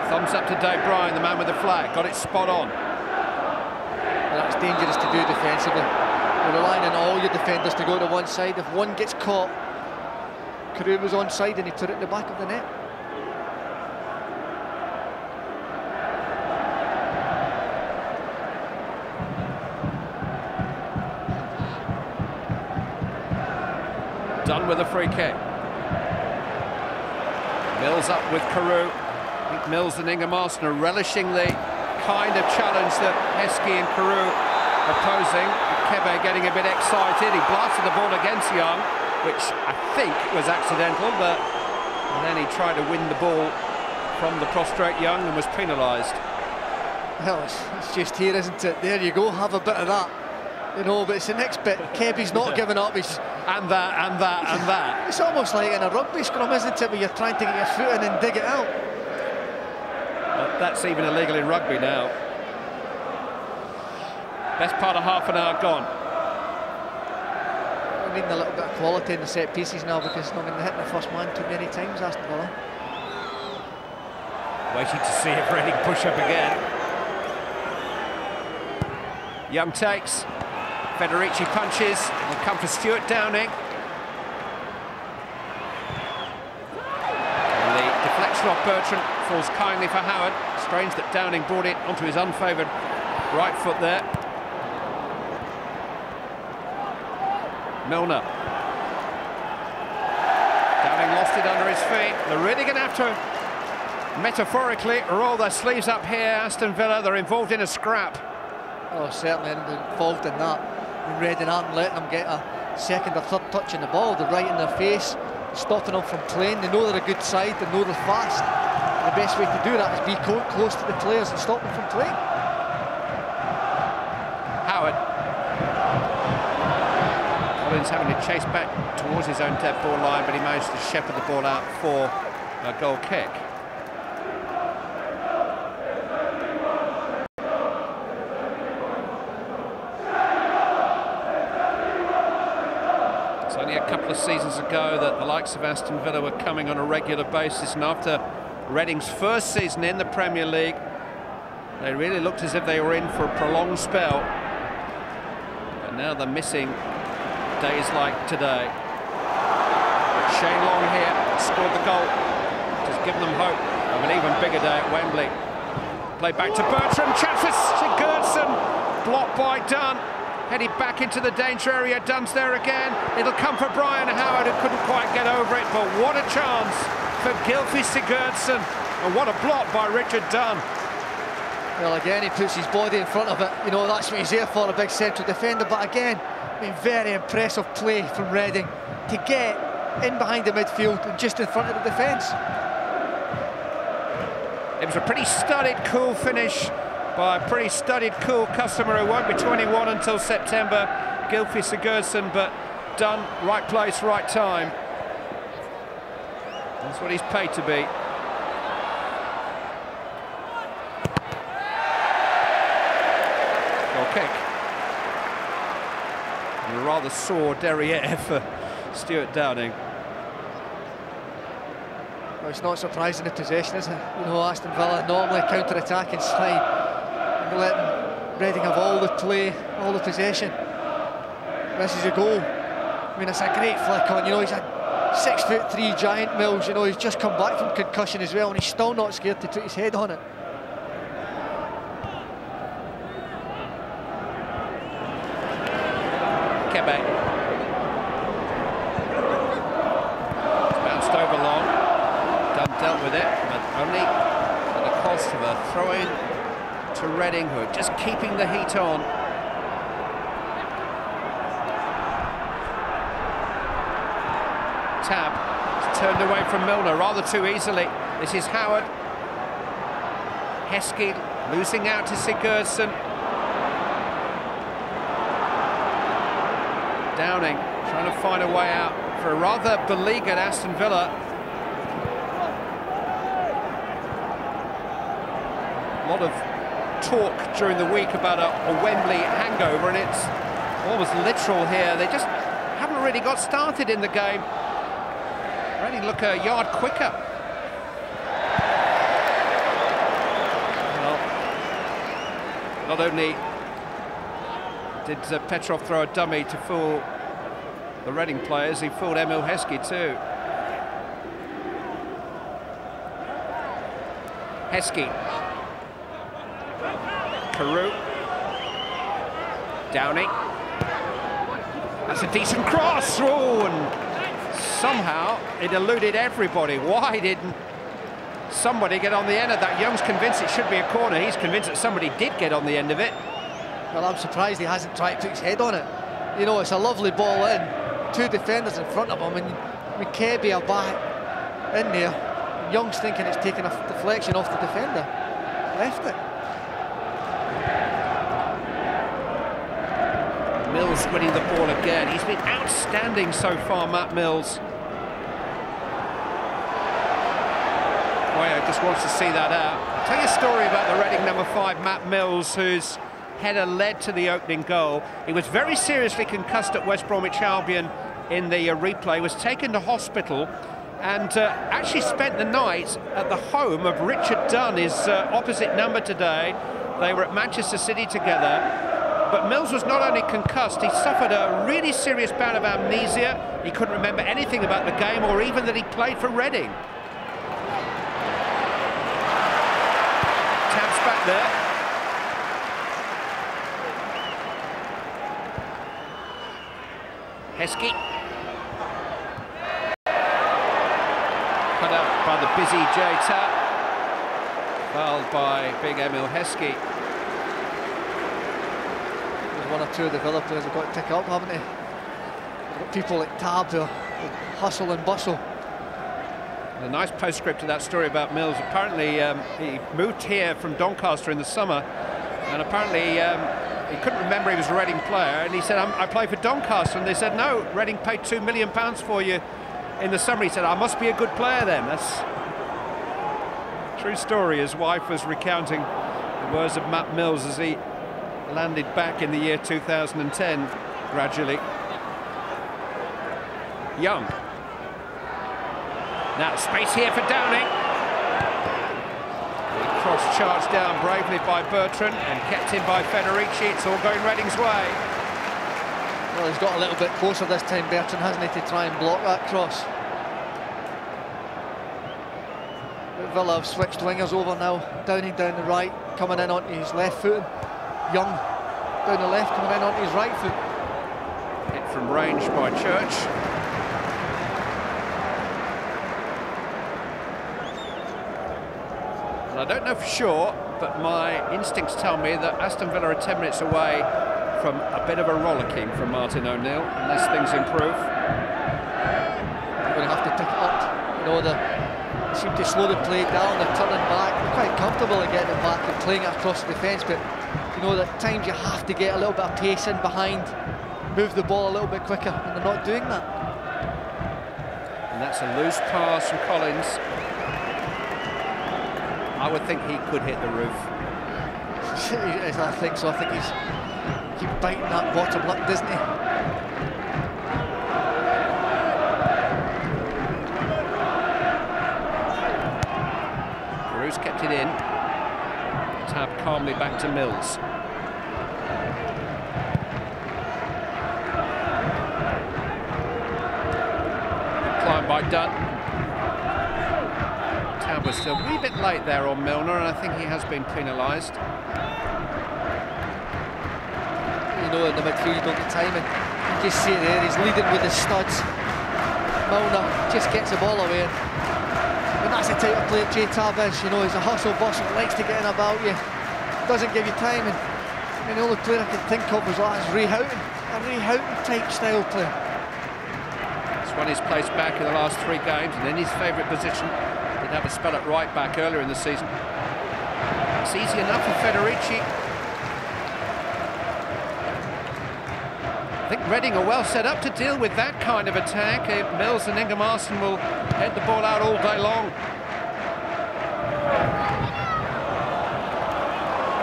Speaker 4: Thumbs up to Dave Bryan, the man with the flag, got it spot on.
Speaker 11: And that's dangerous to do defensively. You're relying on all your defenders to go to one side. If one gets caught, Carew was onside and he put it in the back of the net.
Speaker 4: Done with a free kick. Mills up with Carew. I think Mills and Ingemarson are relishing the kind of challenge that Heskey and Carew are posing. Kebe getting a bit excited. He blasted the ball against Young, which I think was accidental, but and then he tried to win the ball from the prostrate Young and was penalised.
Speaker 11: Well, it's just here, isn't it? There you go, have a bit of that. You know, but it's the next bit. Kebe's not giving up.
Speaker 4: And that.
Speaker 11: It's almost like in a rugby scrum, isn't it, where you're trying to get your foot in and dig it out.
Speaker 4: That's even illegal in rugby now. Best part of half an hour gone.
Speaker 11: We're needing a little bit of quality in the set pieces now because they're hitting the first man too many times, Aston Villa.
Speaker 4: Waiting to see if Reading push up again. Young takes. Federici punches. Will come for Stuart Downing. And the deflection off Bertrand falls kindly for Howard. Strange that Downing brought it onto his unfavoured right foot there. Milner. Downing lost it under his feet. They're really going to have to, metaphorically, roll their sleeves up here. Aston Villa, they're involved in a scrap.
Speaker 11: Oh, certainly involved in that. And Reading aren't letting them get a second or third touch in the ball. They're right in their face, stopping them from playing. They know they're a good side, they know they're fast. And the best way to do that is be close to the players and stop them from playing.
Speaker 4: Howard. Collins having to chase back towards his own dead ball line, but he managed to shepherd the ball out for a goal kick. It's only a couple of seasons ago that the likes of Aston Villa were coming on a regular basis, and after Reading's first season in the Premier League, they really looked as if they were in for a prolonged spell. And now they're missing days like today. But Shane Long here scored the goal, just giving them hope of an even bigger day at Wembley. Play back to Bertrand, chance for Sigurdsson, blocked by Dunn. Headed back into the danger area, Dunn's there again. It'll come for Brian Howard, who couldn't quite get over it, but what a chance for Gylfi Sigurdsson, and what a block by Richard Dunn.
Speaker 11: Well, again, he puts his body in front of it. You know, that's what he's there for, a big central defender. But again, I mean, very impressive play from Reading to get in behind the midfield and just in front of the defence.
Speaker 4: It was a pretty studied, cool finish by a pretty studied, cool customer who won't be 21 until September, Gylfi Sigurdsson, but Dunn, right place, right time. That's what he's paid to be. Goal kick. And a rather sore derriere for Stuart Downing.
Speaker 11: Well, it's not surprising the possession, is it? You know, Aston Villa normally counter-attack and slide. And letting Reading have all the play, all the possession. This is a goal. I mean, it's a great flick on. You know, he's a 6'3" giant, Mills. You know, he's just come back from concussion as well, and he's still not scared to put his head on it.
Speaker 4: Kebe. It's bounced over long. Dunn dealt with it, but only at the cost of a throw-in to Reading, who are just keeping the heat on. Tab is turned away from Milner rather too easily. This is Howard. Heskey losing out to Sigurdsson. Downing trying to find a way out for a rather beleaguered Aston Villa. A lot of talk during the week about a Wembley hangover, and it's almost literal here. They just haven't really got started in the game. Reading look a yard quicker. Well, not only did Petrov throw a dummy to fool the Reading players, he fooled Emil Heskey too. Heskey. Carew. Downing. That's a decent cross. Oh, and somehow it eluded everybody. Why didn't somebody get on the end of that? Young's convinced it should be a corner. He's convinced that somebody did get on the end of it.
Speaker 11: Well, I'm surprised he hasn't tried to put his head on it. You know, it's a lovely ball in. Two defenders in front of him, and McKebby are back in there. Young's thinking it's taking a deflection off the defender. Left it.
Speaker 4: Mills winning the ball again. He's been outstanding so far, Matt Mills. Boy, just wants to see that out. I'll tell you a story about the Reading number 5, Matt Mills, whose header led to the opening goal. He was very seriously concussed at West Bromwich Albion in the replay, was taken to hospital, and actually spent the night at the home of Richard Dunn, his opposite number today. They were at Manchester City together. But Mills was not only concussed, he suffered a really serious bout of amnesia. He couldn't remember anything about the game or even that he played for Reading. Taps back there. Heskey. Cut out by the busy Jay Tap. Fouled by big Emil Heskey.
Speaker 11: One or two of the Villa players have got to tick up, haven't they? They've got people like Tab who hustle and bustle.
Speaker 4: A nice postscript to that story about Mills. Apparently he moved here from Doncaster in the summer, and apparently he couldn't remember he was a Reading player, and he said, I play for Doncaster, and they said, no, Reading paid £2 million for you in the summer. He said, I must be a good player then. That's a true story. His wife was recounting the words of Matt Mills as he landed back in the year 2010, gradually. Young. Now space here for Downing. The cross charged down bravely by Bertrand and kept in by Federici. It's all going Reading's way.
Speaker 11: Well, he's got a little bit closer this time, Bertrand, hasn't he, to try and block that cross. But Villa have switched wingers over now. Downing down the right, coming in onto his left foot. Young down the left, coming in onto his right foot.
Speaker 4: Hit from range by Church. And I don't know for sure, but my instincts tell me that Aston Villa are 10 minutes away from a bit of a rollicking from Martin O'Neill, unless things improve.
Speaker 11: They're going to have to pick it up. You know, they seem to slow the play down, they're turning back. They're quite comfortable at getting it back and playing it across the defence, but you know that at times you have to get a little bit of pace in behind, move the ball a little bit quicker, and they're not doing that.
Speaker 4: And that's a loose pass from Collins. I would think he could hit the roof.
Speaker 11: I think so. I think he's keep biting that bottom lip, doesn't he?
Speaker 4: Carews kept it in. Tab calmly back to Mills. Climb by Dunn. Tab was a wee bit late there on Milner, and I think he has been penalised.
Speaker 11: You know, in the midfield, you don't get timing. You just see it there, he's leading with his studs. Milner just gets the ball away. And that's the type of player Jay Tab is, you know, he's a hustle bustle, likes to get in about you, doesn't give you time. And the only player I can think of was Ray Houghton, a Ray Houghton type style player.
Speaker 4: He's won his place back in the last 3 games and in his favourite position. Did have a spell at right back earlier in the season. It's easy enough for Federici. I think Reading are well set up to deal with that kind of attack. Mills and Ingemarson will head the ball out all day long.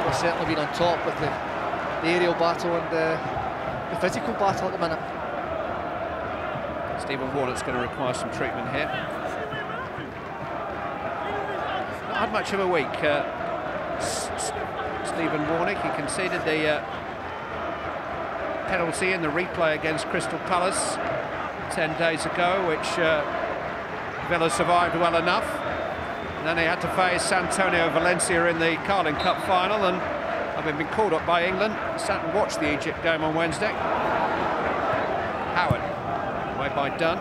Speaker 11: They've certainly been on top with the aerial battle and the physical battle at the minute.
Speaker 4: Stephen Warnock's going to require some treatment here. Not had much of a week. Stephen Warnock, he conceded the penalty in the replay against Crystal Palace 10 days ago, which Villa survived well enough. And then he had to face Antonio Valencia in the Carling Cup final, and having been called up by England, sat and watched the Egypt game on Wednesday. Howard, away by Dunn.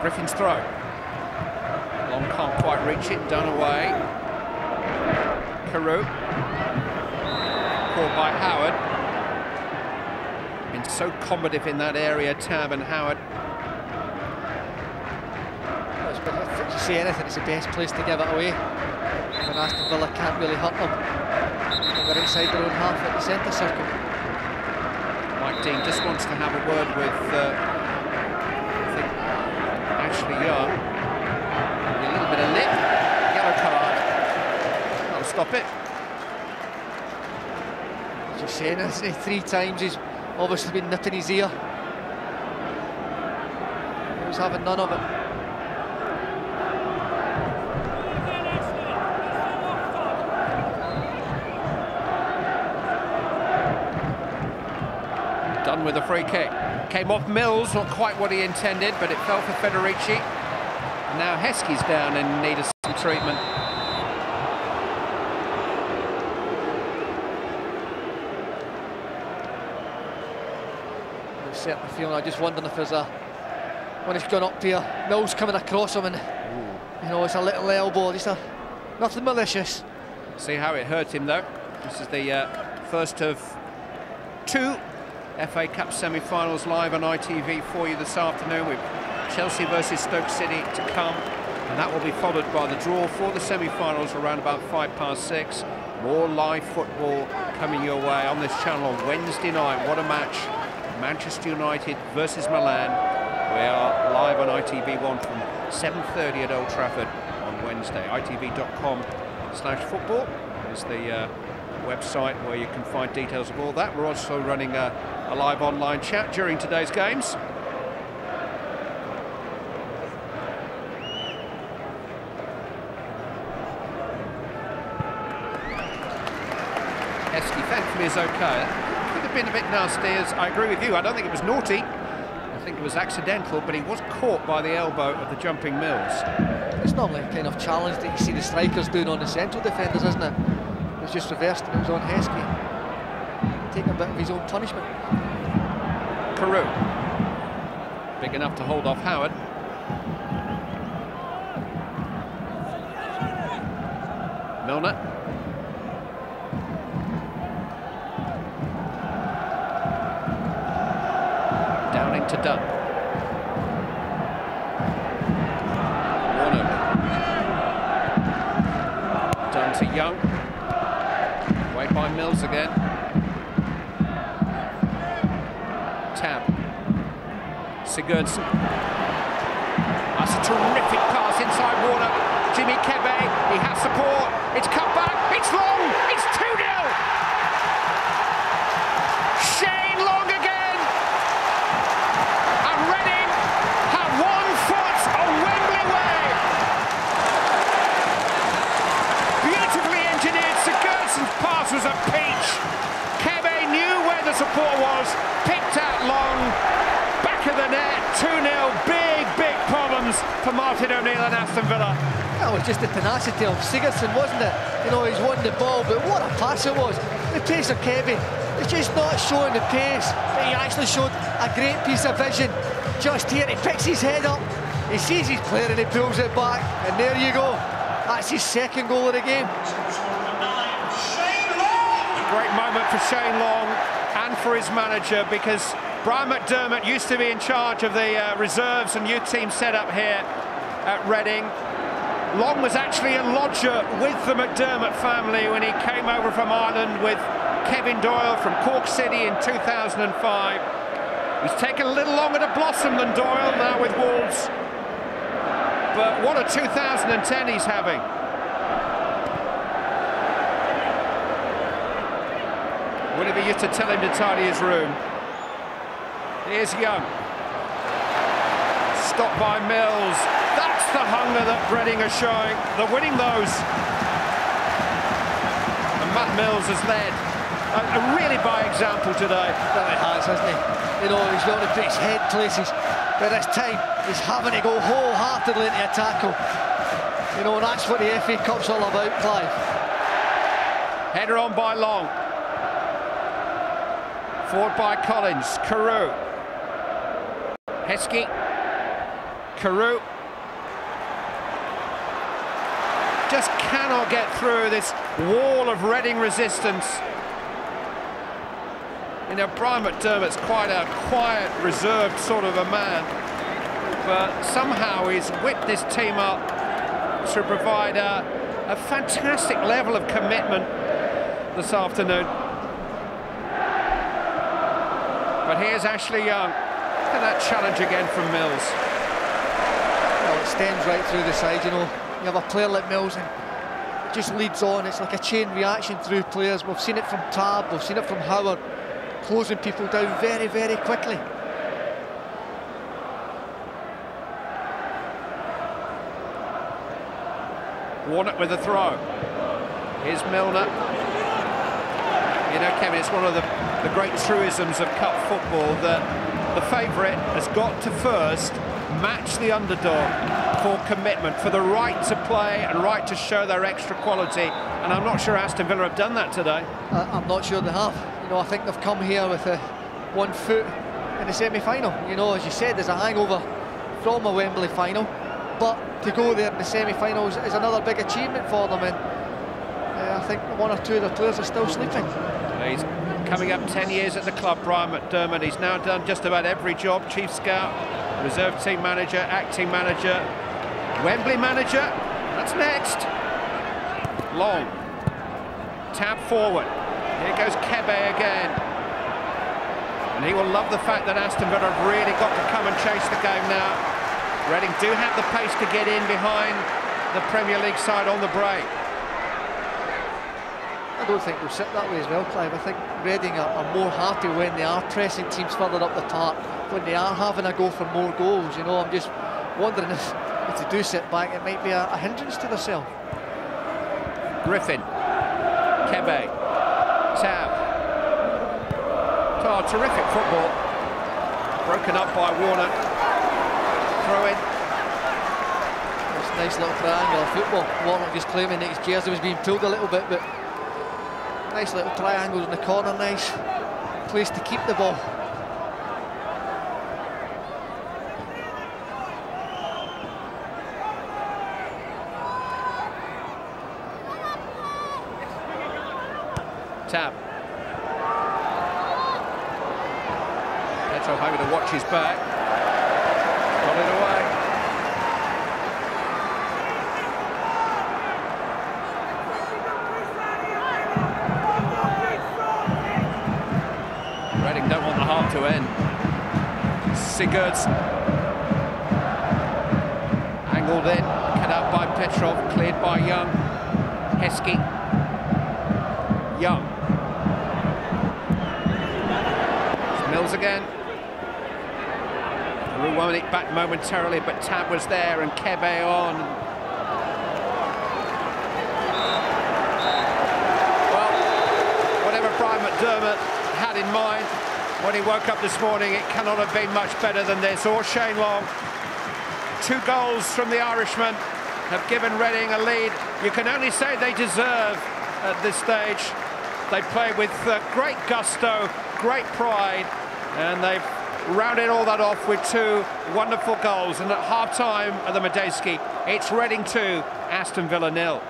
Speaker 4: Griffin's throw. Long can't quite reach it, Dunn away. Carew. Caught by Howard. Been so combative in that area, Tab and Howard.
Speaker 11: If you say anything, it's the best place to give it away. When Aston Villa can't really hurt them. And they're inside their own half at the centre circle.
Speaker 4: Mike Dean just wants to have a word with Ashley Young. A little bit of lip, yellow card. That'll stop it.
Speaker 11: Just saying, isn't he? 3 times he's obviously been nipping his ear. He was having none of it.
Speaker 4: Done with a free kick. Came off Mills, not quite what he intended, but it fell for Federici. And now Heskey's down in need of some treatment.
Speaker 11: I'm certainly feeling, I'm just wondering if there's when it's gone up here, Mills coming across him and, you know, it's a little elbow, just nothing malicious.
Speaker 4: See how it hurt him though. This is the first of 2 FA Cup semi-finals live on ITV for you this afternoon, with Chelsea versus Stoke City to come, and that will be followed by the draw for the semi-finals around about 6:05. More live football coming your way on this channel on Wednesday night. What a match! Manchester United versus Milan. We are live on ITV1 from 7:30 at Old Trafford on Wednesday. ITV.com/football is the website where you can find details of all that. We're also running a live online chat during today's games. Heskey, thankfully, is okay. Could have been a bit nasty, as I agree with you. I don't think it was naughty. I think it was accidental, but he was caught by the elbow of the jumping Mills.
Speaker 11: It's normally a kind of challenge that you see the strikers doing on the central defenders, isn't it? It was just reversed and it was on Heskey. Taking a bit of his own punishment.
Speaker 4: Carew. Big enough to hold off Howard. Milner. Down into Dunn. Warnock. Dunn to Young. Away by Mills again. Tab. Sigurdsson. That's a terrific pass inside Warnock. Jimmy Kebe, he has support. It's cut back, it's long, it's 2-0. Shane Long again. And Reading have 1 foot on Wembley Way. Beautifully engineered. Sigurdsson's pass was a peach. Kebe knew where the support was, picked out Long, back of the net, 2-0, big problems for Martin O'Neill and Aston Villa.
Speaker 11: That was just the tenacity of Sigurdsson, wasn't it? You know, he's won the ball, but what a pass it was. The pace of Kebe, it's just not showing the pace, but he actually showed a great piece of vision. Just here, he picks his head up, he sees his player and he pulls it back, and there you go. That's his second goal of the game.
Speaker 4: Great moment for Shane Long and for his manager, because Brian McDermott used to be in charge of the reserves and youth team setup here at Reading. Long was actually a lodger with the McDermott family when he came over from Ireland with Kevin Doyle from Cork City in 2005. He's taken a little longer to blossom than Doyle now with Wolves. But what a 2010 he's having. Willoughby used to tell him to tidy his room. Here's Young. Stopped by Mills. That's the hunger that Reading are showing. They're winning those. And Matt Mills has led really by example today.
Speaker 11: Well, he has, hasn't he? You know, he's got to put his head places. But this time, he's having to go wholeheartedly into a tackle. You know, that's what the FA Cup's all about, Clive.
Speaker 4: Header on by Long. Forward by Collins. Carew. Heskey. Carew. Just cannot get through this wall of Reading resistance. You know, Brian McDermott's quite a quiet, reserved sort of a man, but somehow he's whipped this team up to provide a fantastic level of commitment this afternoon. But here's Ashley Young. Look at that challenge again from Mills.
Speaker 11: Well, it stems right through the side, you know. You have a player like Mills and it just leads on. It's like a chain reaction through players. We've seen it from Tab, we've seen it from Howard, closing people down very, very quickly.
Speaker 4: Warnock with the throw. Here's Milner. You know, Kevin, it's one of the great truisms of cup football that the favourite has got to first match the underdog for commitment, for the right to play and right to show their extra quality. And I'm not sure Aston Villa have done that today. I'm
Speaker 11: not sure they have. You know, I think they've come here with 1 foot in the semi-final. You know, as you said, there's a hangover from a Wembley final, but to go there in the semi-finals is another big achievement for them, and I think 1 or 2 of the players are still sleeping.
Speaker 4: He's coming up 10 years at the club, Brian McDermott. He's now done just about every job: chief scout, reserve team manager, acting manager, Wembley manager. That's next. Long. Tab forward. Here goes Kebe again. And he will love the fact that Aston Villa have really got to come and chase the game now. Reading do have the pace to get in behind the Premier League side on the break.
Speaker 11: I don't think they'll sit that way as well, Clive. I think Reading are more happy when they are pressing teams further up the park, when they are having a go for more goals. You know, I'm just wondering if they do sit back, it might be a hindrance to themselves.
Speaker 4: Griffin. Kebe. Tab. Oh, terrific football. Broken up by Warnock. Throw in.
Speaker 11: It's a nice little triangular football. Warnock just claiming that his jersey was being pulled a little bit, but nice little triangles in the corner, nice place to keep the ball.
Speaker 4: Tab. Petrov having to watch his back. Got it away. Reading don't want the half to end. Sigurdsson. Angled in, cut out by Petrov, cleared by Young. Heskey. Young. It's Mills again. Carew won it back momentarily, but Tab was there and Kebe on. Well, whatever Brian McDermott had in mind when he woke up this morning, it cannot have been much better than this, or Shane Long. 2 goals from the Irishman have given Reading a lead. You can only say they deserve at this stage. They played with great gusto, great pride, and they've rounded all that off with 2 wonderful goals. And at half-time at the Medeski, It's Reading 2, Aston Villa 0.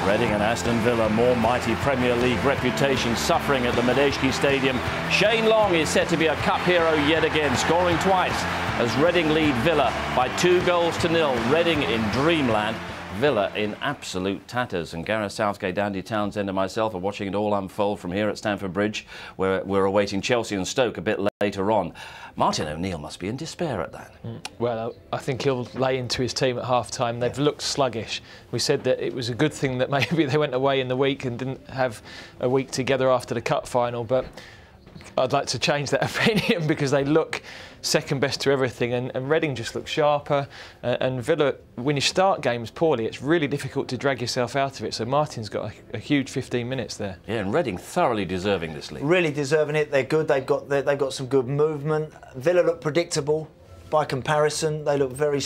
Speaker 1: Reading and Aston Villa, more mighty Premier League reputation suffering at the Madejski Stadium. Shane Long is set to be a cup hero yet again, scoring twice as Reading lead Villa by 2-0. Reading in dreamland, Villa in absolute tatters. And Gareth Southgate, Andy Townsend and myself are watching it all unfold from here at Stamford Bridge, where we're awaiting Chelsea and Stoke a bit later on. Martin O'Neill must be in despair at that.
Speaker 6: Well, I think he'll lay into his team at half-time. They've looked sluggish. We said that it was a good thing that maybe they went away in the week and didn't have a week together after the cup final, but I'd like to change that opinion because they look second best to everything, and Reading just look sharper, and Villa, when you start games poorly, it's really difficult to drag yourself out of it, so Martin's got a huge 15 minutes there. Yeah,
Speaker 1: and Reading thoroughly deserving this league.
Speaker 7: Really deserving it. They're good. They've got some good movement. Villa look predictable by comparison. They look very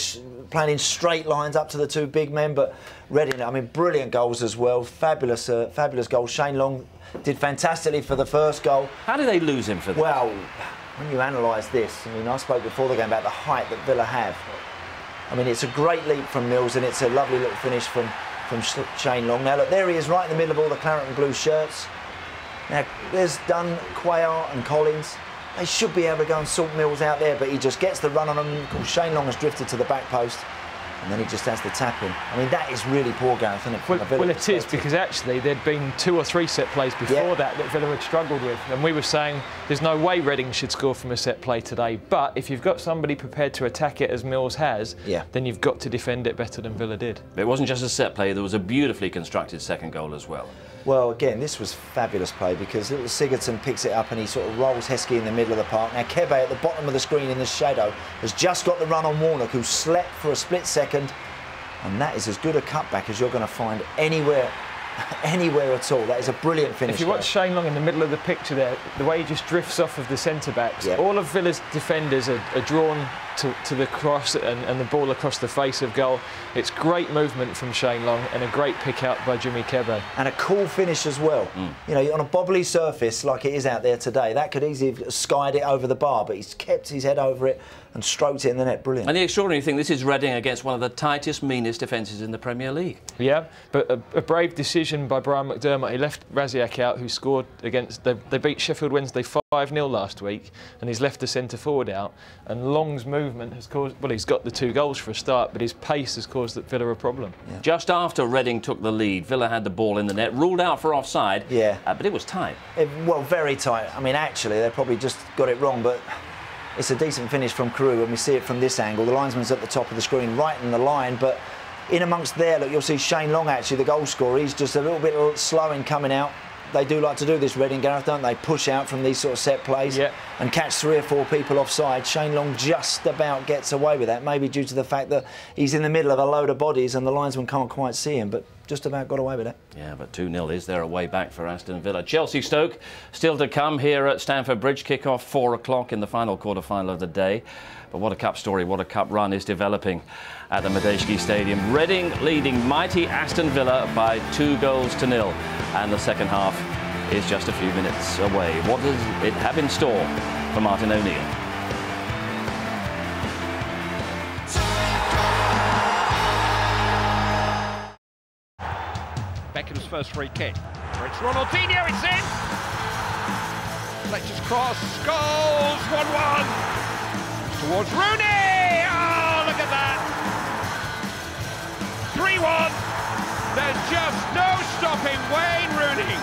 Speaker 7: playing in straight lines up to the two big men, but Reading, I mean, brilliant goals as well. Fabulous goals. Shane Long did fantastically for the first goal.
Speaker 1: How did they lose him for that?
Speaker 7: Well, when you analyse this, I mean, I spoke before the game about the height that Villa have. I mean, it's a great leap from Mills, and it's a lovely little finish from Shane Long. Now, look, there he is right in the middle of all the claret and blue shirts. Now, there's Dunn, Cuellar and Collins. They should be able to go and sort Mills out there, but he just gets the run on them. Of course, Shane Long has drifted to the back post, and then he just has the tap in. I mean, that is really poor, Gareth, isn't it?
Speaker 6: Well, it is, because actually there'd been 2 or 3 set plays before that Villa had struggled with, and we were saying there's no way Reading should score from a set play today, but if you've got somebody prepared to attack it as Mills has, then you've got to defend it better than Villa did.
Speaker 1: It wasn't just a set play, there was a beautifully constructed second goal as well.
Speaker 7: Well, again, this was fabulous play because little Sigurdsson picks it up and he sort of rolls Heskey in the middle of the park. Now, Kebe at the bottom of the screen in the shadow has just got the run on Warnock, who slept for a split second, and that is as good a cutback as you're going to find anywhere at all. That is a brilliant finish.
Speaker 6: If you watch Shane Long in the middle of the picture there, the way he just drifts off of the centre-backs, all of Villa's defenders are drawn to the cross and the ball across the face of goal. It's great movement from Shane Long and a great pick out by Jimmy Kebe.
Speaker 7: And a cool finish as well. You know, on a bobbly surface like it is out there today, that could easily have skied it over the bar, but he's kept his head over it and stroked it in the net. Brilliant.
Speaker 1: And the extraordinary thing, this is Reading against one of the tightest, meanest defences in the Premier League.
Speaker 6: Yeah, but a brave decision by Brian McDermott. He left Raziak out, who scored against... They beat Sheffield Wednesday 5-0 last week, and he's left the centre-forward out. And Long's movement has caused... Well, he's got the 2 goals for a start, but his pace has caused Villa a problem.
Speaker 1: Just after Reading took the lead, Villa had the ball in the net, ruled out for offside, but it was tight.
Speaker 7: Well, very tight. I mean, actually, they probably just got it wrong, but... It's a decent finish from Carew when we see it from this angle. The linesman's at the top of the screen, right in the line, but in amongst there, look, you'll see Shane Long, actually, the goal scorer. He's just a little bit slow in coming out. They do like to do this, Reading, Gareth, don't they? Push out from these sort of set plays and catch 3 or 4 people offside. Shane Long just about gets away with that, maybe due to the fact that he's in the middle of a load of bodies and the linesman can't quite see him, but just about got away with it.
Speaker 1: Yeah, but 2-0 is there a way back for Aston Villa. Chelsea-Stoke still to come here at Stamford Bridge. Kick-off 4 o'clock in the final quarter-final of the day. But what a cup story, what a cup run is developing at the Madejski Stadium. Reading leading mighty Aston Villa by 2-0. And the second half is just a few minutes away. What does it have in store for Martin O'Neill?
Speaker 4: Beckham's first free kick. It's Ronaldinho, it's in! Fletcher's cross, goals, 1-1! Towards Rooney! Oh, look at that! 3-1! There's just no stopping Wayne Rooney!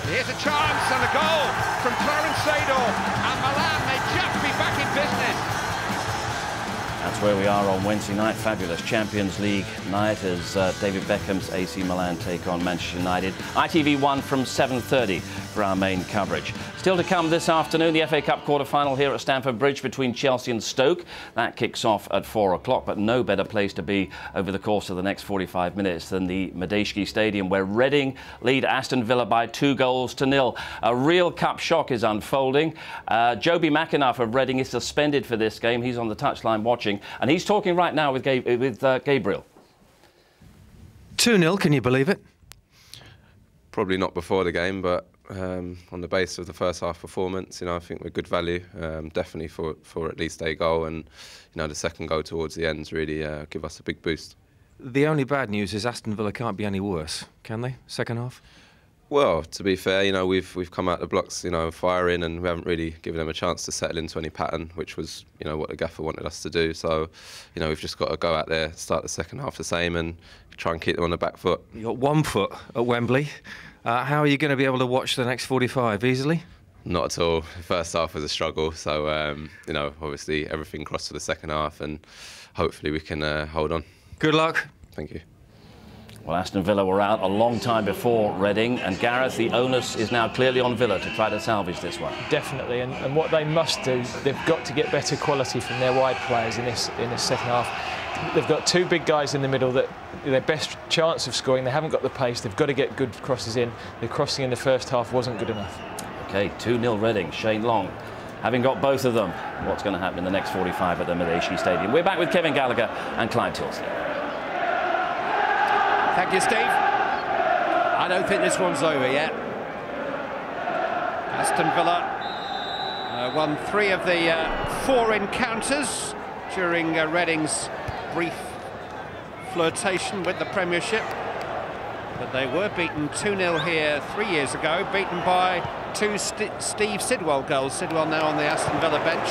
Speaker 4: Here's a chance and a goal from Clarence Seedorf, and Milan may just be back in business.
Speaker 1: That's where we are on Wednesday night. Fabulous Champions League night as David Beckham's AC Milan take on Manchester United. ITV1 from 7:30 for our main coverage. Still to come this afternoon, the FA Cup quarter-final here at Stamford Bridge between Chelsea and Stoke. That kicks off at 4 o'clock, but no better place to be over the course of the next 45 minutes than the Madejski Stadium, where Reading lead Aston Villa by 2-0. A real cup shock is unfolding. Joby McAnuff of Reading is suspended for this game. He's on the touchline watching, and he's talking right now with Gabriel.
Speaker 5: 2-0, can you believe it?
Speaker 12: Probably not before the game, but on the basis of the first half performance. You know, I think we're good value, definitely for at least a goal, and you know, the second goal towards the ends really give us a big boost.
Speaker 5: The only bad news is Aston Villa can't be any worse, can they? Second half.
Speaker 12: Well, to be fair, you know, we've come out the blocks, you know, firing, and we haven't really given them a chance to settle into any pattern, which was, you know, what the gaffer wanted us to do. So, you know, we've just got to go out there, start the second half the same, and try and keep them on the back foot.
Speaker 5: You got 1 foot at Wembley. How are you going to be able to watch the next 45 easily?
Speaker 12: Not at all. The first half was a struggle, so you know, obviously everything crossed for the second half, and hopefully we can hold on.
Speaker 5: Good luck.
Speaker 12: Thank you.
Speaker 1: Well, Aston Villa were out a long time before Reading, and Gareth, the onus is now clearly on Villa to try to salvage this one.
Speaker 6: Definitely, and what they must do, they've got to get better quality from their wide players in this second half. They've got 2 big guys in the middle that their best chance of scoring. They haven't got the pace. They've got to get good crosses in. The crossing in the first half wasn't good enough.
Speaker 1: OK, 2-0 Reading. Shane Long, having got both of them. What's going to happen in the next 45 at the Madejski Stadium? We're back with Kevin Gallagher and Clive Tilsley.
Speaker 4: Thank you, Steve. I don't think this one's over yet. Aston Villa won 3 of the 4 encounters during Reading's brief flirtation with the Premiership. But they were beaten 2-0 here 3 years ago, beaten by 2 Steve Sidwell goals. Sidwell now on the Aston Villa bench.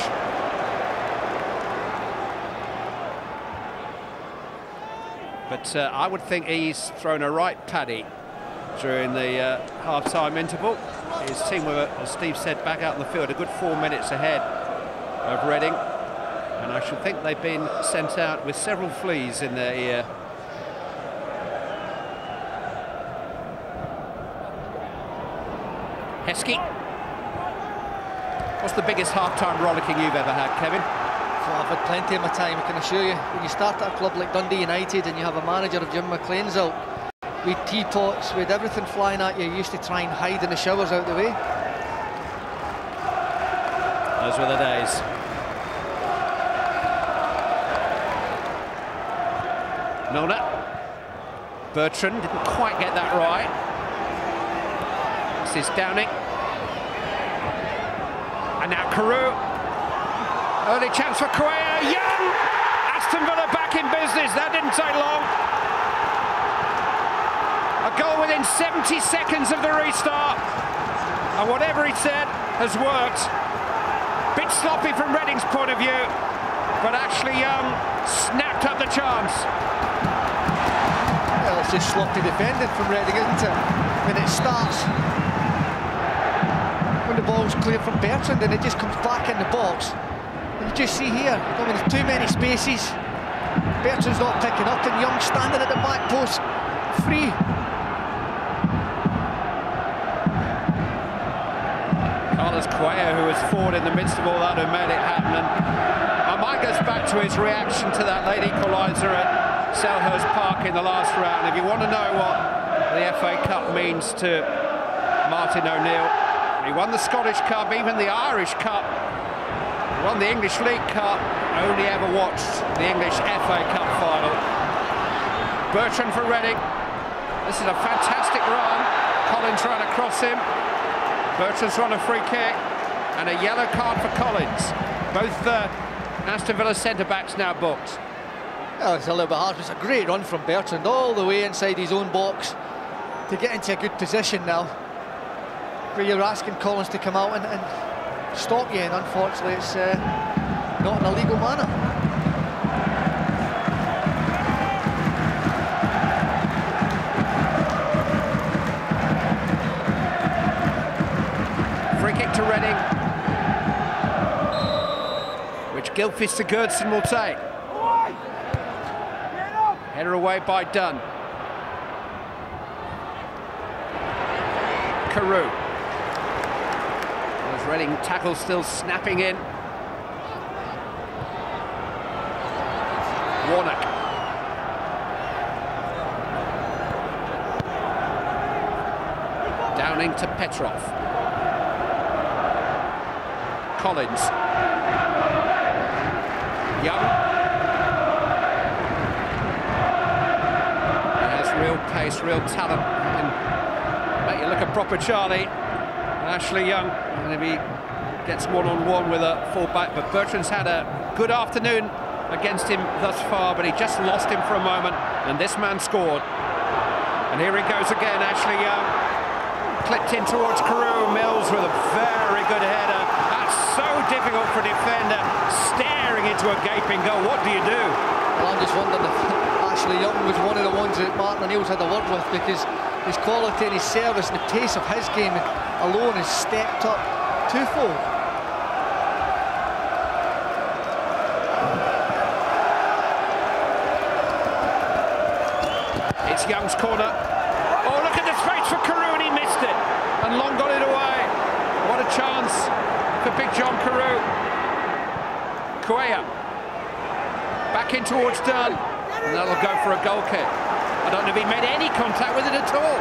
Speaker 4: But I would think he's thrown a right paddy during the half-time interval. His team were, as Steve said, back out in the field a good 4 minutes ahead of Reading. And I should think they've been sent out with several fleas in their ear. Heskey. What's the biggest half-time rollicking you've ever had, Kevin?
Speaker 11: Well, I've had plenty of my time, I can assure you. When you start at a club like Dundee United and you have a manager of Jim McLean's out, with teapots, with everything flying at you, you used to try and hide in the showers out the way.
Speaker 4: Those were the days. Milner. Bertrand didn't quite get that right. This is Downing. And now Carew. Early chance for Cuellar. Young! Aston Villa back in business. That didn't take long. A goal within 70 seconds of the restart. And whatever he said has worked. Bit sloppy from Reading's point of view, but actually Young snapped up the chance.
Speaker 11: Well, it's just sloppy defending from Reading, isn't it? When it starts, when the ball's clear from Bertrand and it just comes back in the box. And you just see here, I mean, there's too many spaces. Bertrand's not picking up, and Young standing at the back post, free.
Speaker 4: Carlos Cuellar, who was forward in the midst of all that, who made it happen. And my mind goes back to his reaction to that late equaliser at Selhurst Park in the last round. If you want to know what the FA Cup means to Martin O'Neill, he won the Scottish Cup, even the Irish Cup, he won the English League Cup, only ever watched the English FA Cup final. Bertrand for Reading. This is a fantastic run. Collins trying to cross him. Bertrand's run a free kick, and a yellow card for Collins. Both Aston Villa centre-backs now booked.
Speaker 11: Well, it's a little bit hard. It's a great run from Bertrand all the way inside his own box to get into a good position now, where you're asking Collins to come out and stop you, and unfortunately it's not in a legal manner.
Speaker 4: Free kick to Reading, which Gylfi Sigurdsson will take. Header away by Dunn. Carew. There's Reading tackle still snapping in. Warnock. Downing to Petrov. Collins. Young. He has real pace, real talent. He can make you look a proper Charlie. Ashley Young, and he gets one-on-one with a full-back, but Bertrand's had a good afternoon against him thus far, but he just lost him for a moment, and this man scored. And here he goes again, Ashley Young, clipped in towards Carew. Mills with a very good header. That's so difficult for a defender, staring into a gaping goal. What do you do?
Speaker 11: Well, I'm just wondering if Ashley Young was one of the ones that Martin O'Neill's had a word with, because his quality and his service and the pace of his game alone has stepped up twofold.
Speaker 4: It's Young's corner. Oh, look at the space for Carew, and he missed it. And Long got it away. What a chance for Big John Carew. Cuellar back in towards Dunn, and that'll go for a goal kick. I don't know if he made any contact with it at all.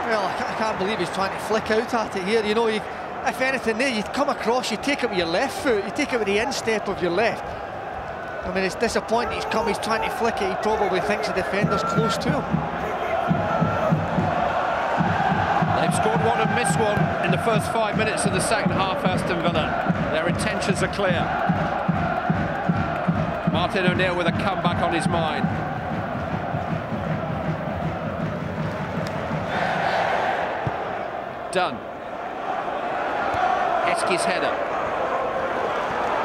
Speaker 11: Well, I can't believe he's trying to flick out at it here. You know, if anything there, you come across, you take it with your left foot, you take it with the instep of your left. I mean, it's disappointing he's trying to flick it. He probably thinks the defender's close to him.
Speaker 4: They've scored one and missed one in the first 5 minutes of the second half, Aston Villa. Their intentions are clear. Martin O'Neill with a comeback on his mind. Done. Heskey's header.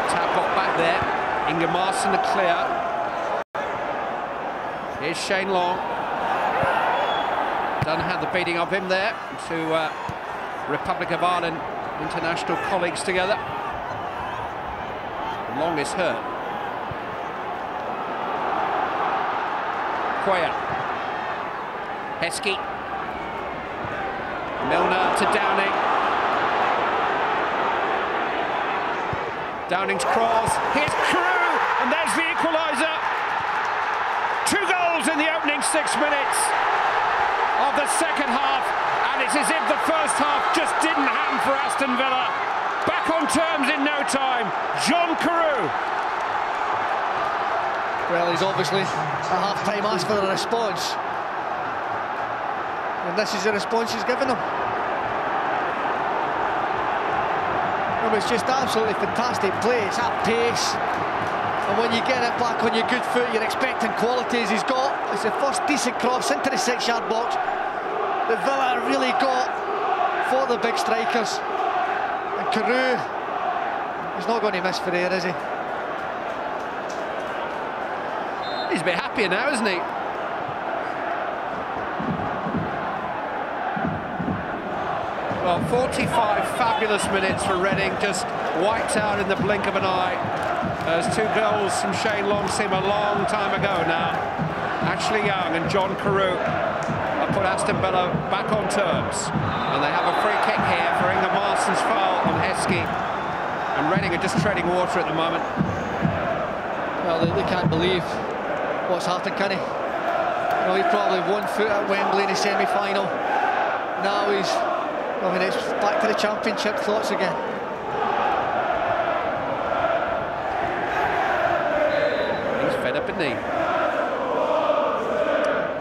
Speaker 4: Tabot back there. Inga Marson to clear. Here's Shane Long. Dunn had the beating of him there. Two Republic of Ireland international colleagues together. Long is hurt. Cuellar. Heskey. Milner to Downing. Downing's cross. Here's Carew, and there's the equaliser. 2 goals in the opening 6 minutes of the second half, and it's as if the first half just didn't happen for Aston Villa. Back on terms in no time. John Carew.
Speaker 11: Well, he's obviously at half-time asked for a response, and this is the response he's given him. It's just absolutely fantastic play. It's at pace, and when you get it back on your good foot, you're expecting qualities. He's got, it's the first decent cross into the 6-yard box that Villa really got for the big strikers. And Carew, he's not going to miss for there, is he?
Speaker 4: He's a bit happier now, isn't he? Well, 45 fabulous minutes for Reading, just wiped out in the blink of an eye. Those 2 goals from Shane Long seem a long time ago now. Ashley Young and John Carew have put Aston Villa back on terms. And they have a free kick here for Inga Marson's foul on Heskey. And Reading are just treading water at the moment.
Speaker 11: Well, they can't believe what's happened, can he? You know, he's probably 1 foot at Wembley in the semi-final. Now he's... I mean, it's back to the championship thoughts again.
Speaker 4: He's fed up, isn't he?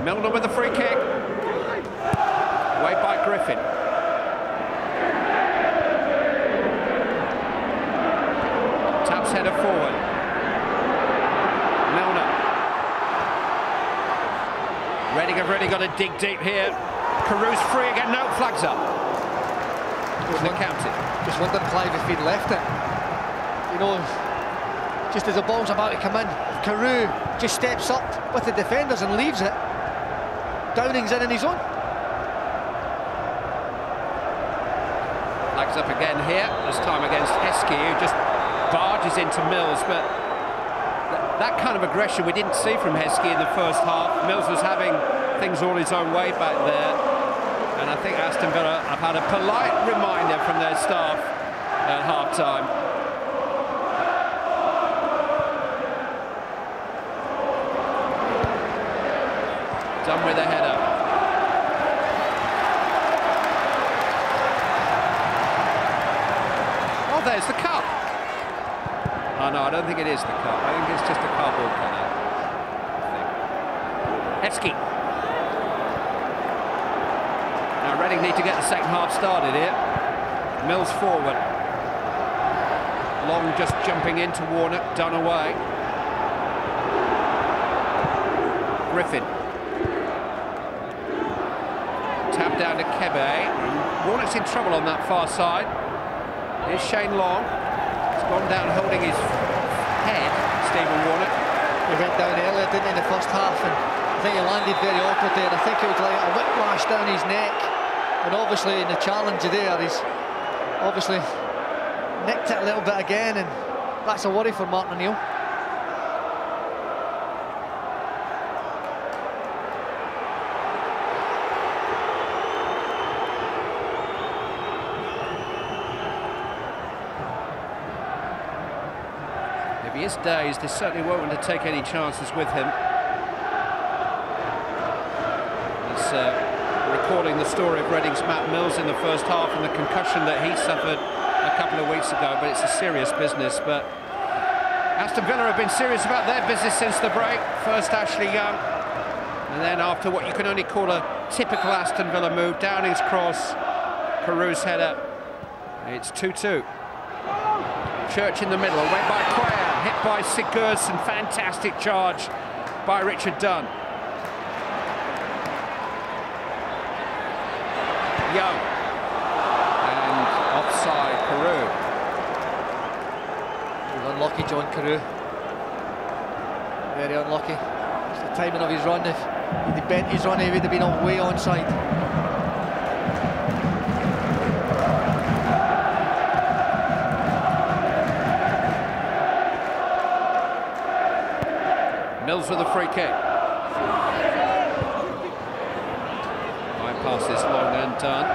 Speaker 4: Milner with the free kick. Away by Griffin. Taps header forward. Milner. Reading have really got to dig deep here. Carew's free again, no, flags up.
Speaker 11: Just wondered, Clive, if he'd left it. You know, just as the ball's about to come in, Carew just steps up with the defenders and leaves it. Downing's in his own.
Speaker 4: Flags up again here, this time against Heskey, who just barges into Mills, but that kind of aggression we didn't see from Heskey in the first half. Mills was having things all his own way back there. And I think Aston Villa have had a polite reminder from their staff at half-time. Done with a header. Oh, there's the cup. Oh, no, I don't think it is the cup. I think it's just a cardboard cutout. Heskey. Reading need to get the second half started here. Mills forward. Long just jumping into Warnock, done away. Griffin. Tap down to Kebe. Warnock's in trouble on that far side. Here's Shane Long. He's gone down holding his head, Stephen Warnock.
Speaker 11: He went down earlier, didn't he, in the first half, and I think he landed very awkwardly, and I think it was like a whiplash down his neck. And obviously in the challenge there, he's obviously nicked it a little bit again, and that's a worry for Martin O'Neill.
Speaker 4: If he is dazed, they certainly won't want to take any chances with him. He's recalling the story of Reading's Matt Mills in the first half and the concussion that he suffered a couple of weeks ago, but it's a serious business. But Aston Villa have been serious about their business since the break. First Ashley Young, and then after what you can only call a typical Aston Villa move, Downing's cross, Carews header, it's 2-2. Church in the middle, away by Quayle, hit by Sigurdsson, fantastic charge by Richard Dunn. Young, and offside Carew.
Speaker 11: He was unlucky, John Carew. Very unlucky. It's the timing of his run. If he'd bent his run, he would have been way onside.
Speaker 4: Mills with a free kick. Bypasses Long and Dunn.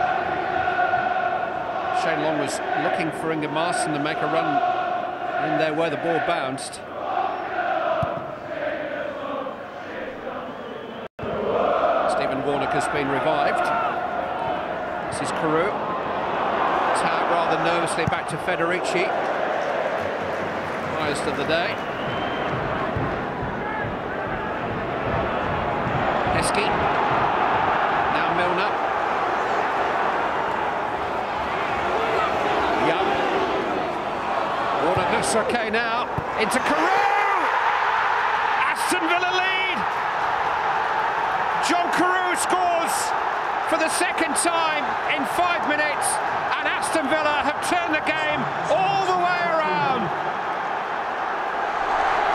Speaker 4: Shane Long was looking for Inge Marston to make a run in there where the ball bounced. Stephen Warnock has been revived. This is Carew. Tap rather nervously back to Federici. Highest of the day. Heskey. Now Milner. Young. Warnock looks okay now. Into Carew! Aston Villa lead! John Carew scores for the second time in 5 minutes, and Aston Villa have turned the game all the way around.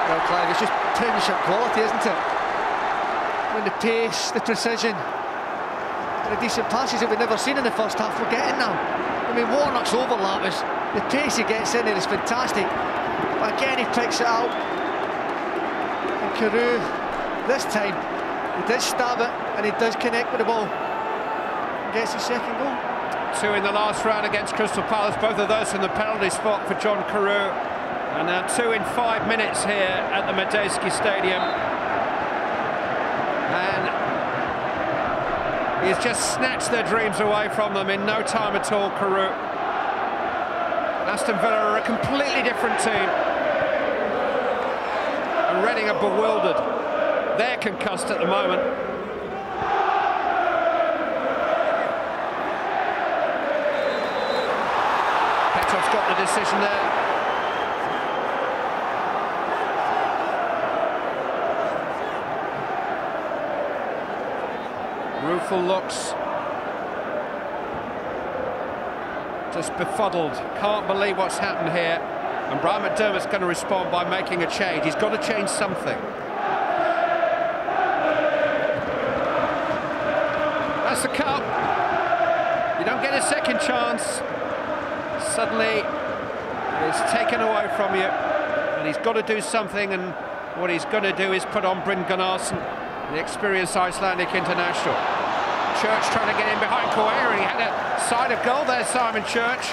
Speaker 11: Well, Clive, it's just Premiership quality, isn't it? When the pace, the precision, and the decent passes that we've never seen in the first half, we're getting now. I mean, Warnock's overlap is, the pace he gets in there is fantastic. But again, he picks it out. And Carew, this time, he does stab it, and he does connect with the ball. And gets his second goal.
Speaker 4: 2 in the last round against Crystal Palace, both of those from the penalty spot for John Carew. And now 2 in 5 minutes here at the Medeski Stadium. And he's just snatched their dreams away from them in no time at all, Carew. Aston Villa are a completely different team. And Reading are bewildered. They're concussed at the moment. Petrov's got the decision there. Rueful looks just befuddled, can't believe what's happened here, and Brian McDermott's going to respond by making a change. He's got to change something. That's the cup. You don't get a second chance. Suddenly it's taken away from you, and he's got to do something, and what he's going to do is put on Bryn Gunnarsson, the experienced Icelandic international. Church trying to get in behind Coeur. He had a side of goal there, Simon Church.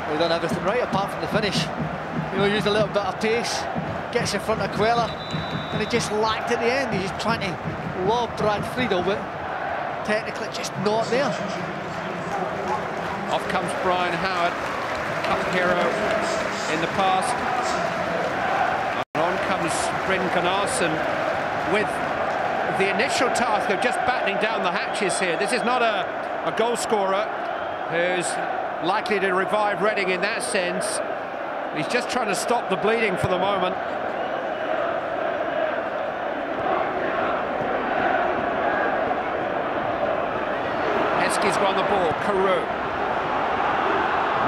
Speaker 11: He's done everything right apart from the finish. You know, used a little bit of pace, gets in front of Quella, and he just lacked at the end. He's just trying to lob Brad Friedel, but technically just not there.
Speaker 4: Off comes Brian Howard, cup hero in the past. And on comes Bryn Gunnarsson with the initial task of just battening down the hatches here. This is not a a goal scorer who's likely to revive Reading in that sense. He's just trying to stop the bleeding for the moment. Heskey's won the ball. Carew.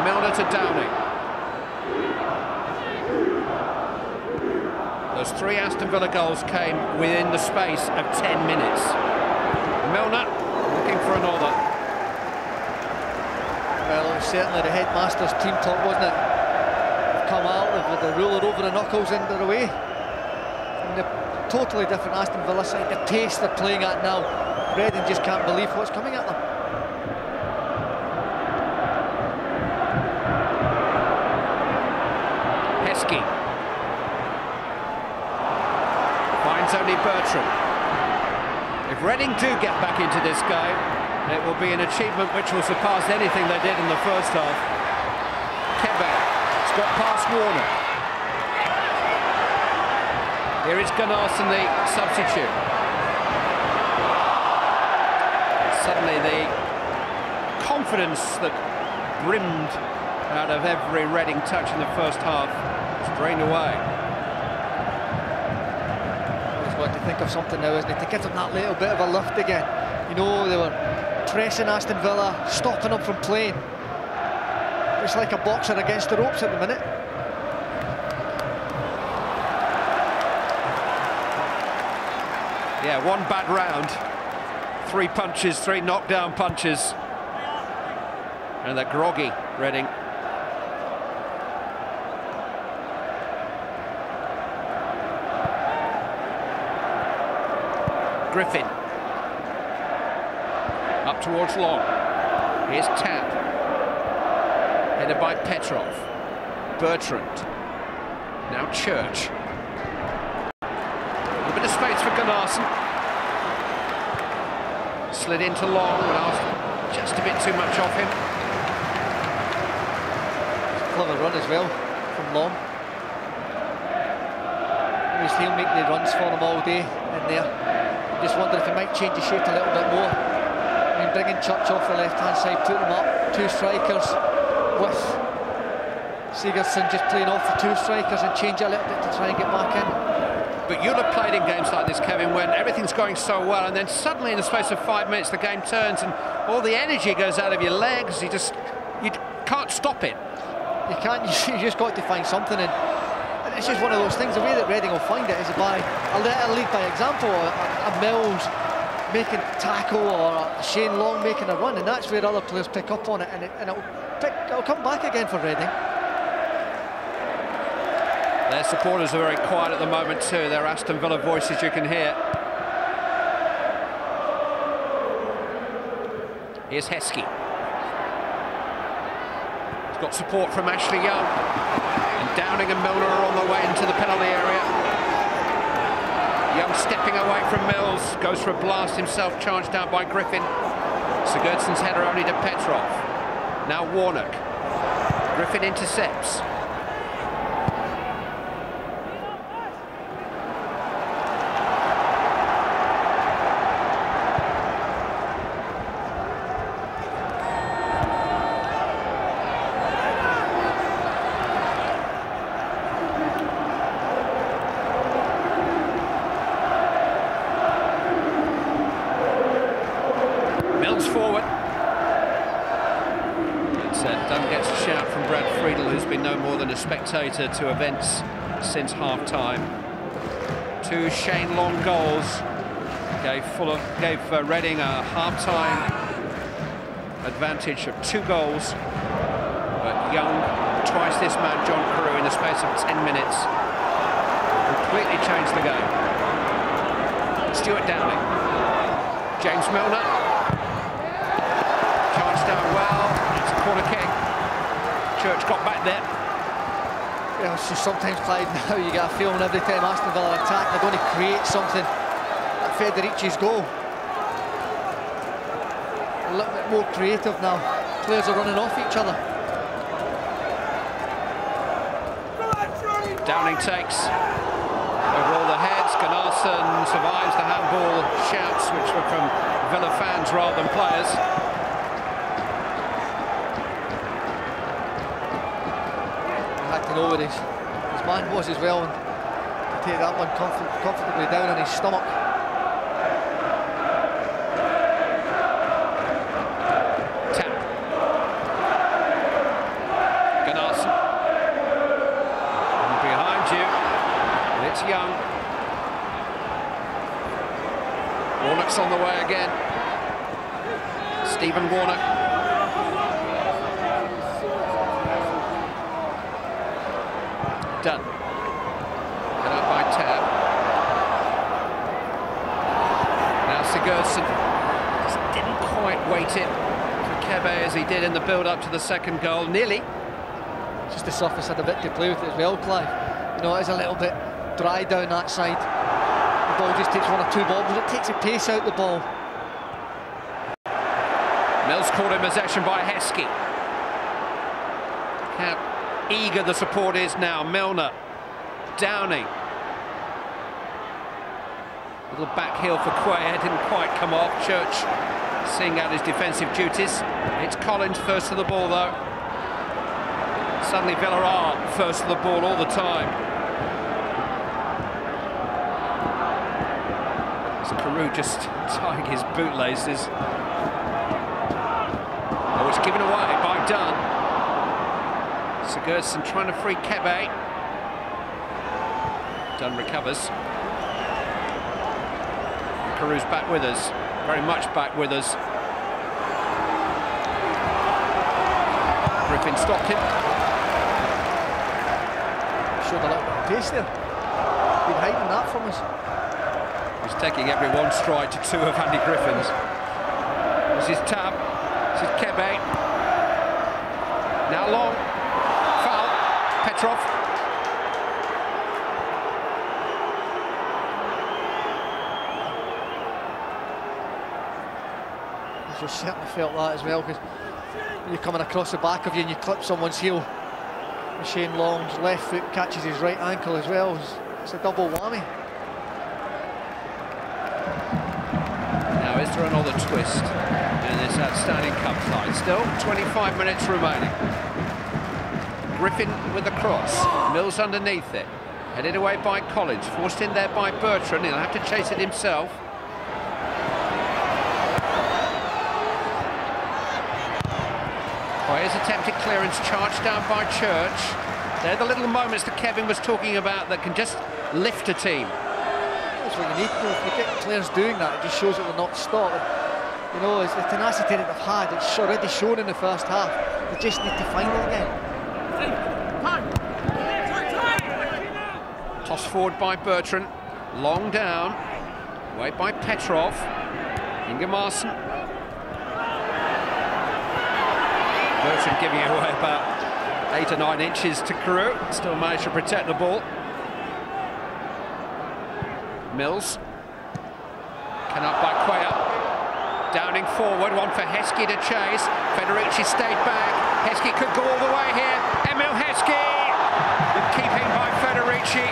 Speaker 4: Milner to Downing. Those 3 Aston Villa goals came within the space of 10 minutes. Milner looking for another.
Speaker 11: Well, it was certainly the headmaster's team talk, wasn't it? They've come out with the ruler over the knuckles and they're away. And the totally different Aston Villa side, the pace they're playing at now, Reading just can't believe what's coming at them.
Speaker 4: Heskey finds only Bertrand. If Reading do get back into this game, it will be an achievement which will surpass anything they did in the first half. Kebe has got past Warner. Here is Gunnarsson, the substitute. Suddenly the confidence that brimmed out of every Reading touch in the first half is drained away.
Speaker 11: He's got to think of something now, isn't he, to give them that little bit of a lift again. You know, they were pressing Aston Villa, stopping them from playing. It's like a boxer against the ropes at the minute.
Speaker 4: Yeah, one bad round. 3 punches, 3 knockdown punches. And they're groggy, Reading. Griffin. Up towards Long. Here's Tapp. Headed by Petrov. Bertrand. Now Church. A bit of space for Gunnarsson. Slid into Long, but asked just a bit too much off him.
Speaker 11: Clever run as well from Long. He'll make the runs for them all day in there. I just wonder if he might change the shape a little bit more. I mean, bringing Church off the left-hand side, putting him up, 2 strikers with Sigurdsson just playing off the 2 strikers and change a little bit to try and get back in.
Speaker 4: But you'll have played in games like this, Kevin, when everything's going so well, and then suddenly in the space of 5 minutes the game turns and all the energy goes out of your legs. You can't stop it.
Speaker 11: You can't. You just got to find something, and it's just one of those things. The way that Reading will find it is by a lead by example, a Mills making a tackle or a Shane Long making a run, and that's where other players pick up on it, and it'll come back again for Reading.
Speaker 4: Their supporters are very quiet at the moment too. They're Aston Villa voices you can hear. Here's Heskey. He's got support from Ashley Young. And Downing and Milner are on the way into the penalty area. Young stepping away from Mills. Goes for a blast himself, charged down by Griffin. Sigurdsson's header only to Petrov. Now Warnock. Griffin intercepts. Forward. Dunn gets a shout from Brad Friedel, who's been no more than a spectator to events since half-time. 2 Shane Long goals gave Reading a half-time advantage of 2 goals. But Young, twice this man, John Carew, in the space of 10 minutes, completely changed the game. Stuart Downing. James Milner. Down well, it's a corner kick. Church got back there.
Speaker 11: Yeah, it's just sometimes, Clyde, now you get a feeling every time Aston Villa attack, they're going to create something at Federici's goal. A little bit more creative now. Players are running off each other.
Speaker 4: Downing takes over all the heads. Gunnarsson survives the handball shouts, which were from Villa fans rather than players.
Speaker 11: contacting over his man was as well, and to take that one comfortably down on his stomach.
Speaker 4: Tap. Gunnarsson. And behind you, and it's Young. Warnock's on the way again. Stephen Warnock. Done. And up by Tab. Now Sigurdsson just didn't quite wait it for Kebe as he did in the build-up to the second goal. Nearly.
Speaker 11: Just the surface had a bit to play with it as well, Clive. You know, it is a little bit dry down that side. The ball just takes one or two bobbles. It takes the pace out the ball.
Speaker 4: Mills caught in possession by Heskey. How eager the support is now. Milner, Downey. Little back heel for Quayer, didn't quite come off. Church seeing out his defensive duties. It's Collins first to the ball though. Suddenly Villa are first to the ball all the time. It's Carew just tying his bootlaces. Oh, it's given away by Dunn. Sigurdsson trying to free Kebe. Dunn recovers. Carew's back with us, very much back with us. Griffin stopped him.
Speaker 11: Showed a little bit of pace there. Been hiding that from us.
Speaker 4: He's taking every one stride to two of Andy Griffin's. This is Tab. This is Kebe. Now long. Foul. Petrov.
Speaker 11: I just certainly felt that as well, because you're coming across the back of you and you clip someone's heel. Shane Long's left foot catches his right ankle as well. It's a double whammy.
Speaker 4: Now, is there another twist in this outstanding cup side? Still 25 minutes remaining. Griffin with the cross. Mills underneath it. Headed away by Collins. Forced in there by Bertrand. He'll have to chase it himself. Here's attempted clearance, charged down by Church. They're the little moments that Kevin was talking about that can just lift a team.
Speaker 11: That's what you need to. If you get players doing that, it just shows that they're not stopped. You know, it's the tenacity that they've had. It's already shown in the first half. They just need to find it again.
Speaker 4: Toss forward by Bertrand. Long down. Away by Petrov. Ingemarsen. Bertrand giving it away about 8 or 9 inches to Carew. Still managed to protect the ball. Mills. Cannot by Quayer. Downing forward, one for Heskey to chase. Federici stayed back. Heskey could go all the way here. Emil Heskey! Good keeping by Federici.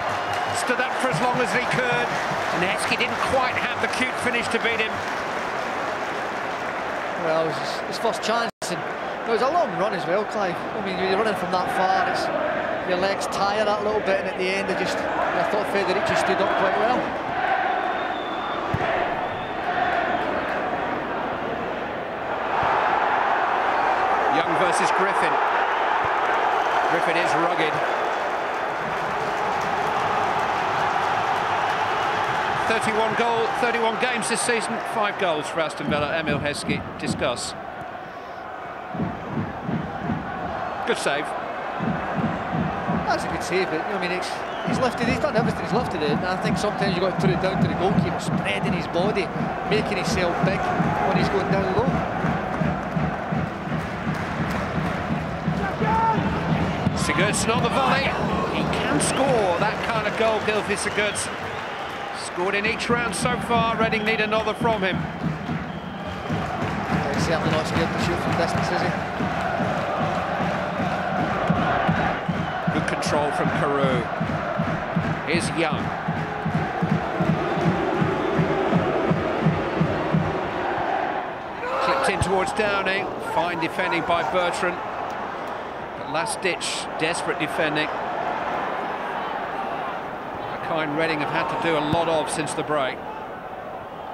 Speaker 4: Stood up for as long as he could. And Heskey didn't quite have the cute finish to beat him.
Speaker 11: Well, it was his first chance. And it was a long run as well, Clive. I mean, you're running from that far, your legs tire that little bit, and at the end, I thought Federici stood up quite well.
Speaker 4: Young versus Griffin. Griffin is rugged. 31 games this season, 5 goals for Aston Villa. Emil Heskey, discuss. Good save.
Speaker 11: That's a good save, but I mean, he's lifted. He's done everything. He's lifted it, and I think sometimes you've got to put it down to the goalkeeper, spreading his body, making himself big when he's going down low.
Speaker 4: Sigurdsson on the volley. He can score that kind of goal, Gylfi Sigurdsson. Scored in each round so far. Reading need another from him.
Speaker 11: He's certainly not scared to shoot from distance, is he?
Speaker 4: Good control from Carew. Here's Young. Clipped in towards Downing. Fine defending by Bertrand. But last-ditch, desperate defending. A kind Reading have had to do a lot of since the break.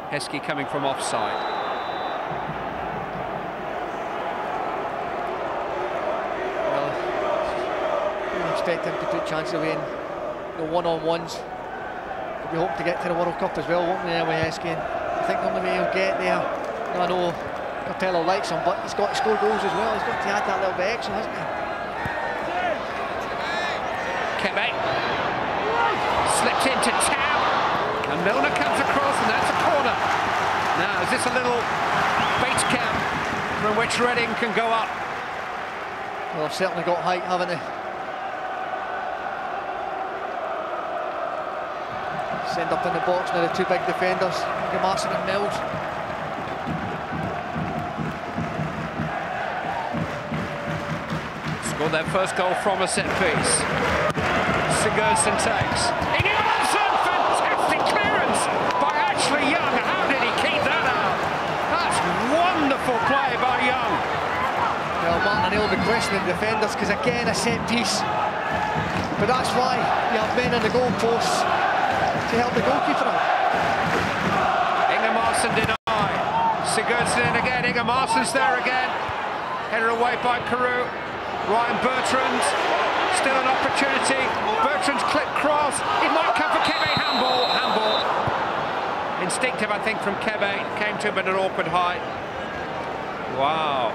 Speaker 4: Heskey coming from offside.
Speaker 11: Well, I expect him to put chances away in the one-on-ones. We hope to get to the World Cup as well, won't we, there with Heskey? I think the only way he'll get there, I know Capello likes him, but he's got to score goals as well. He's got to add that little bit extra, hasn't he?
Speaker 4: Kebe slipped into Tam, and Milner comes across, and that's a corner. Now, is this a little base camp from which Reading can go up?
Speaker 11: Well, they've certainly got height, haven't they? Send up in the box now, the two big defenders, Marson and Mills.
Speaker 4: Scored their first goal from a set piece. Sigurdsson takes. Ingebrigtsen, fantastic clearance by Ashley Young. How did he keep that out? That's wonderful play by Young.
Speaker 11: Well, Martin O'Neill will be questioning defenders because again a set piece. But that's why you have men on the goalposts to help the goalkeeper out.
Speaker 4: Ingebrigtsen denied. Sigurdsson in again. Ingebrigtsen's there again. Headed away by Carew. Ryan Bertrand. Still an opportunity. Bertrand's clip cross. It might come for Kebe. Handball. Handball. Instinctive, I think, from Kebe. Came to him at an awkward height. Wow.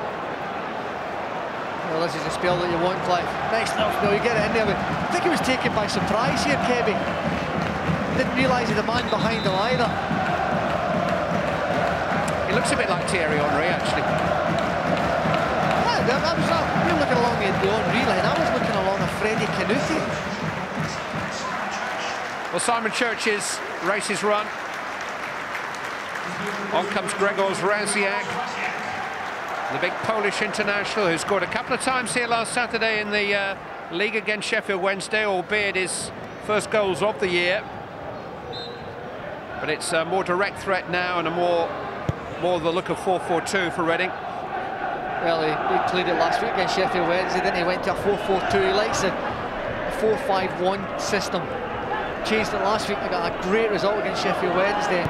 Speaker 11: Well, this is a spell that you want, Clive. Nice little spell. You get it in there. I think he was taken by surprise here, Kebe. Didn't realise he had a man behind him either.
Speaker 4: He looks a bit like Thierry Henry, actually.
Speaker 11: Yeah, we were looking along the Henry line. I was looking along a Freddie Kanoute.
Speaker 4: Well, Simon Church's race is run. On comes Grzegorz Raziak, the big Polish international who scored a couple of times here last Saturday in the league against Sheffield Wednesday, albeit his first goals of the year. But it's a more direct threat now and a more the look of 4-4-2 for Reading.
Speaker 11: Well, he played it last week against Sheffield Wednesday, then he went to a 4-4-2. He likes the 4-5-1 system. Changed it last week, they got a great result against Sheffield Wednesday.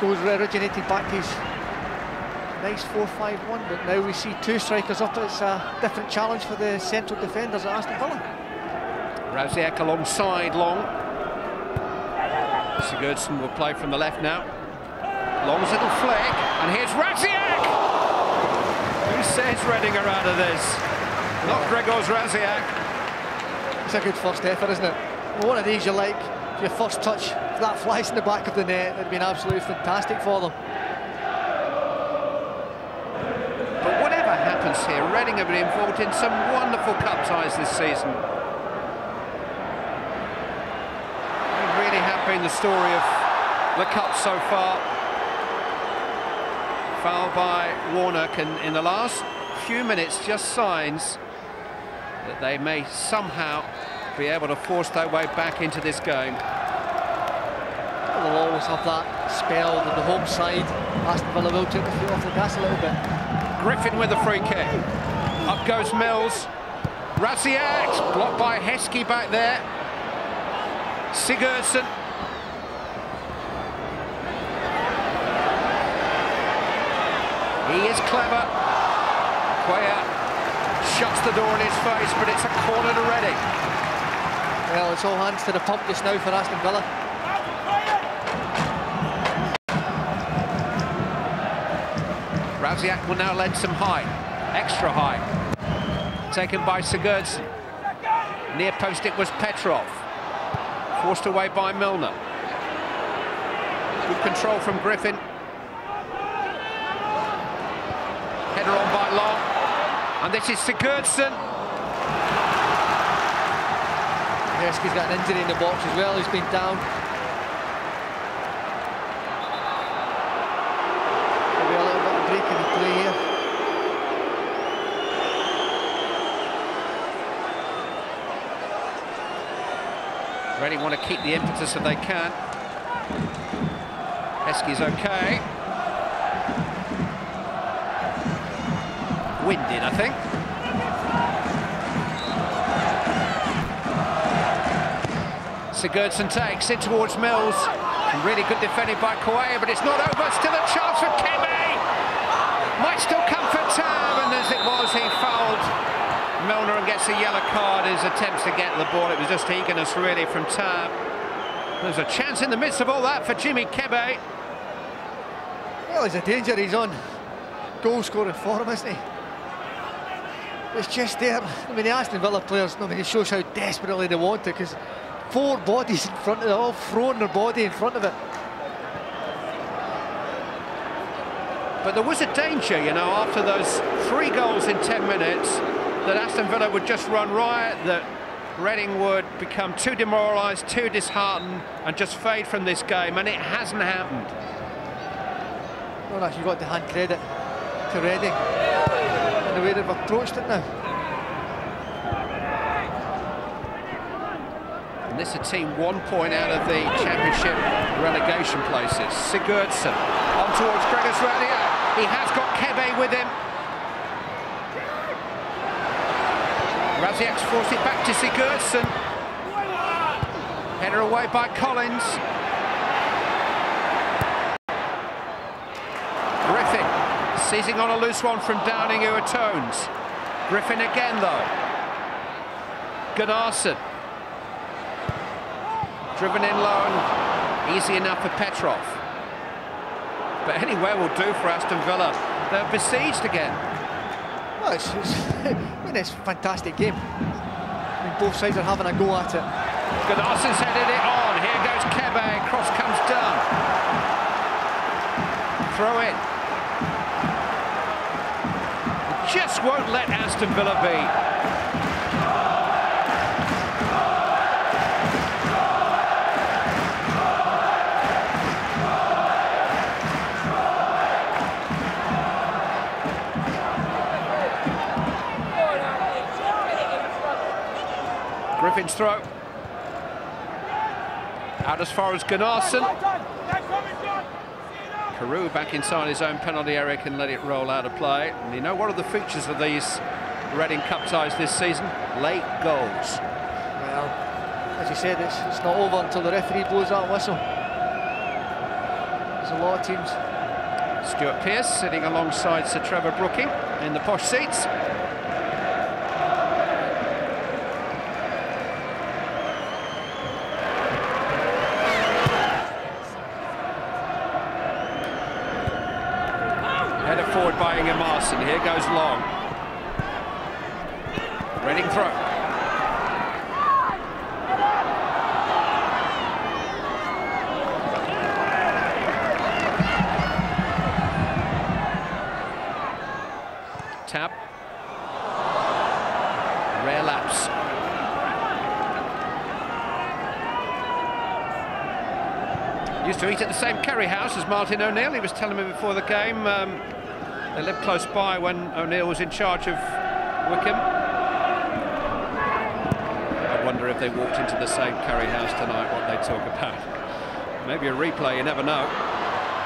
Speaker 11: Goals originated back to his nice 4-5-1, but now we see two strikers up. It's a different challenge for the central defenders at Aston Villa.
Speaker 4: Raziak alongside Long. Sigurdsson will play from the left now. Long's little flick, and here's Raziak! Who says Reading are out of this? Not Grzegorz Raziak.
Speaker 11: It's a good first effort, isn't it? Well, one of these you like, your first touch, if that flies in the back of the net, it'd been absolutely fantastic for them.
Speaker 4: But whatever happens here, Reading have been involved in some wonderful cup ties this season. They really have been the story of the cup so far. Foul by Warnock, and in the last few minutes just signs that they may somehow be able to force their way back into this game.
Speaker 11: They'll always have that spell on the home side. Aston Villa will take the foot off the gas a little bit.
Speaker 4: Griffin with the free kick. Up goes Mills. Raziak blocked by Heskey back there. Sigurdsson. He is clever. Cuellar shuts the door in his face, but it's a corner to Reading.
Speaker 11: Well, it's all hands to the pump just now for Aston Villa.
Speaker 4: Raziak will now lend some height, extra height. Taken by Sigurdsson. Near post it was Petrov. Forced away by Milner. Good control from Griffin. Header on by Long. And this is Sigurdsson.
Speaker 11: Heskey's got an injury in the box as well, he's been down. There'll be a little bit of break in the play here.
Speaker 4: Reading want to keep the impetus if they can. Heskey's okay. Winded, I think. Sigurdsson takes it towards Mills. Really good defending by Koué, but it's not over. Still a chance for Kebe. Might still come for Tam, and as it was, he fouled Milner and gets a yellow card. His attempts to get the ball, it was just eagerness really from Tam. There's a chance in the midst of all that for Jimmy Kebe.
Speaker 11: Well, he's a danger. He's on goal scoring form, isn't he? It's just there. I mean, the Aston Villa players, I mean, it shows how desperately they want it, because 4 bodies in front of it, all throwing their body in front of it.
Speaker 4: But there was a danger, you know, after those 3 goals in 10 minutes, that Aston Villa would just run riot, that Reading would become too demoralised, too disheartened, and just fade from this game, and it hasn't happened.
Speaker 11: Well, you've got to hand credit to Reading and the way they've approached it now.
Speaker 4: And this is a team 1 point out of the Championship relegation places. Sigurdsson on towards Gregors Radia. He has got Kebe with him. Raziak's forced it back to Sigurdsson. Header away by Collins. Griffin seizing on a loose one from Downing, who atones. Griffin again though. Gunnarsson. Driven in low and easy enough for Petrov. But anywhere will do for Aston Villa. They're besieged again.
Speaker 11: Well, it's a fantastic game. I mean, both sides are having a go at it.
Speaker 4: Gunnarson's headed it on. Here goes Kebe. Cross comes Dunn. Throw in. Just won't let Aston Villa be. Griffin's throw. Out as far as Gunnarsson. Carew back inside his own penalty area, can let it roll out of play. And you know, one of the features of these Reading Cup ties this season? Late goals.
Speaker 11: Well, as you said, it's not over until the referee blows that whistle. There's a lot of teams.
Speaker 4: Stuart Pearce sitting alongside Sir Trevor Brooking in the posh seats. Header forward by Ingemarson. Here goes Long. Reading throw. Tap. Rare lapse. Used to eat at the same curry house as Martin O'Neill. He was telling me before the game. They lived close by when O'Neill was in charge of Wycombe. I wonder if they walked into the same curry house tonight, what they talk about. Maybe a replay, you never know.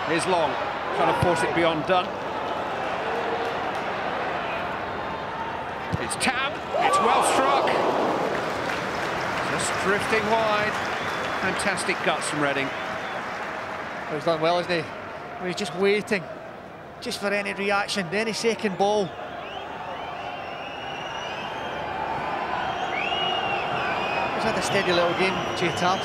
Speaker 4: Here's Long, trying to force it beyond Dunn. It's Tam, it's well struck. Just drifting wide. Fantastic guts from Reading.
Speaker 11: He's done well, isn't he? He's just waiting, just for any reaction, any second ball. He's had a steady little game, Jay Tart.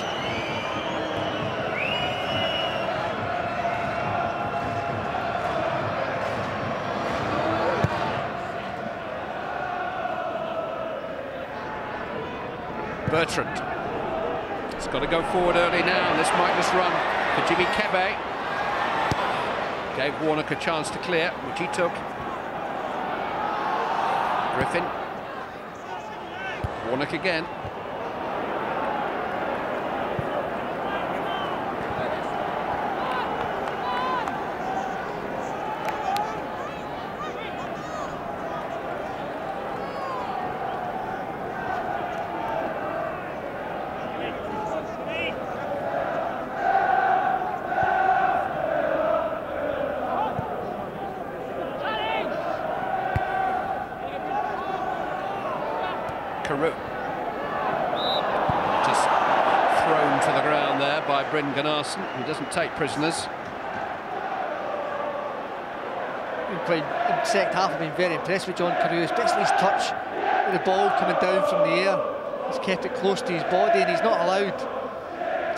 Speaker 4: Bertrand. It's got to go forward early now. This might just run for Jimmy Kebe. Gave Warnock a chance to clear, which he took. Griffin. Warnock again. Carew. Just thrown led by Bryn Gunnarsson, who doesn't take prisoners.
Speaker 11: In the second half, I've been very impressed with John Carew, especially his touch with the ball coming down from the air. He's kept it close to his body, and he's not allowed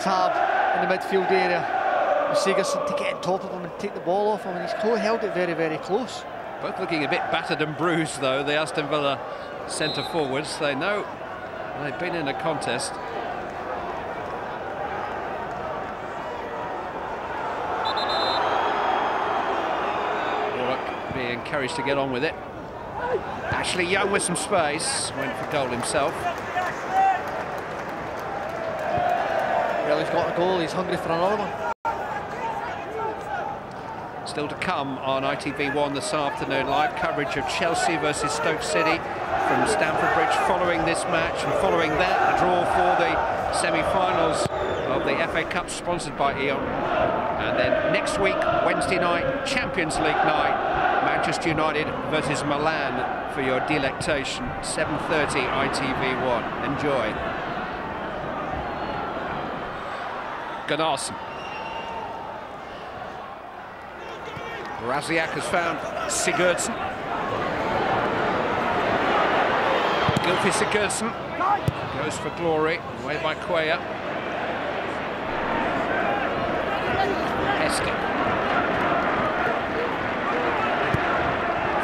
Speaker 11: Tab in the midfield area with Sigurdsson to get on top of him and take the ball off him, and he's held it very, very close.
Speaker 4: Both looking a bit battered and bruised, though, the Aston Villa centre forwards. They know they've been in a contest. Warwick being encouraged to get on with it. Ashley Young with some space, went for goal himself.
Speaker 11: Well, he's got a goal, he's hungry for another one.
Speaker 4: Still to come on ITV1 this afternoon, live coverage of Chelsea versus Stoke City from Stamford Bridge following this match, and following that, the draw for the semi-finals of the FA Cup sponsored by E.ON. And then next week, Wednesday night, Champions League night, Manchester United versus Milan for your delectation, 7:30 ITV1. Enjoy. Gunnarsson. Raziak has found Sigurdsson. Gylfi Sigurdsson goes for glory, away by Cuellar. Heskey.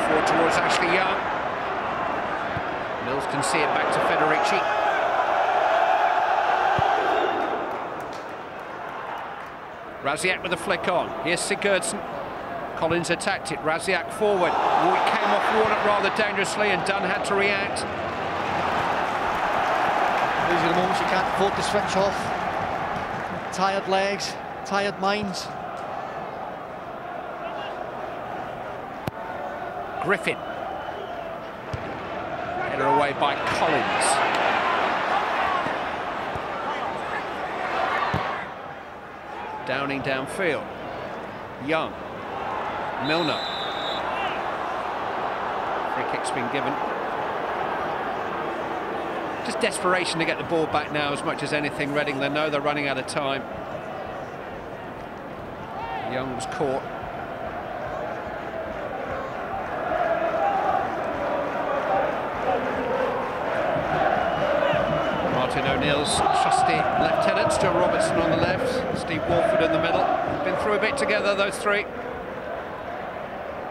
Speaker 4: Forward towards Ashley Young. Mills can see it back to Federici. Raziak with a flick on. Here's Sigurdsson. Collins attacked it. Raziak forward. Oh, it came off Warnock rather dangerously, and Dunn had to react.
Speaker 11: These are the moments you can't afford to switch off. Tired legs, tired minds.
Speaker 4: Griffin. Header away by Collins. Downing downfield. Young. Milner. Free kick's been given. Just desperation to get the ball back now as much as anything. Reading, they know they're running out of time. Young was caught. Martin O'Neill's trusty lieutenant, Stuart Robertson on the left, Steve Walford in the middle. Been through a bit together, those three.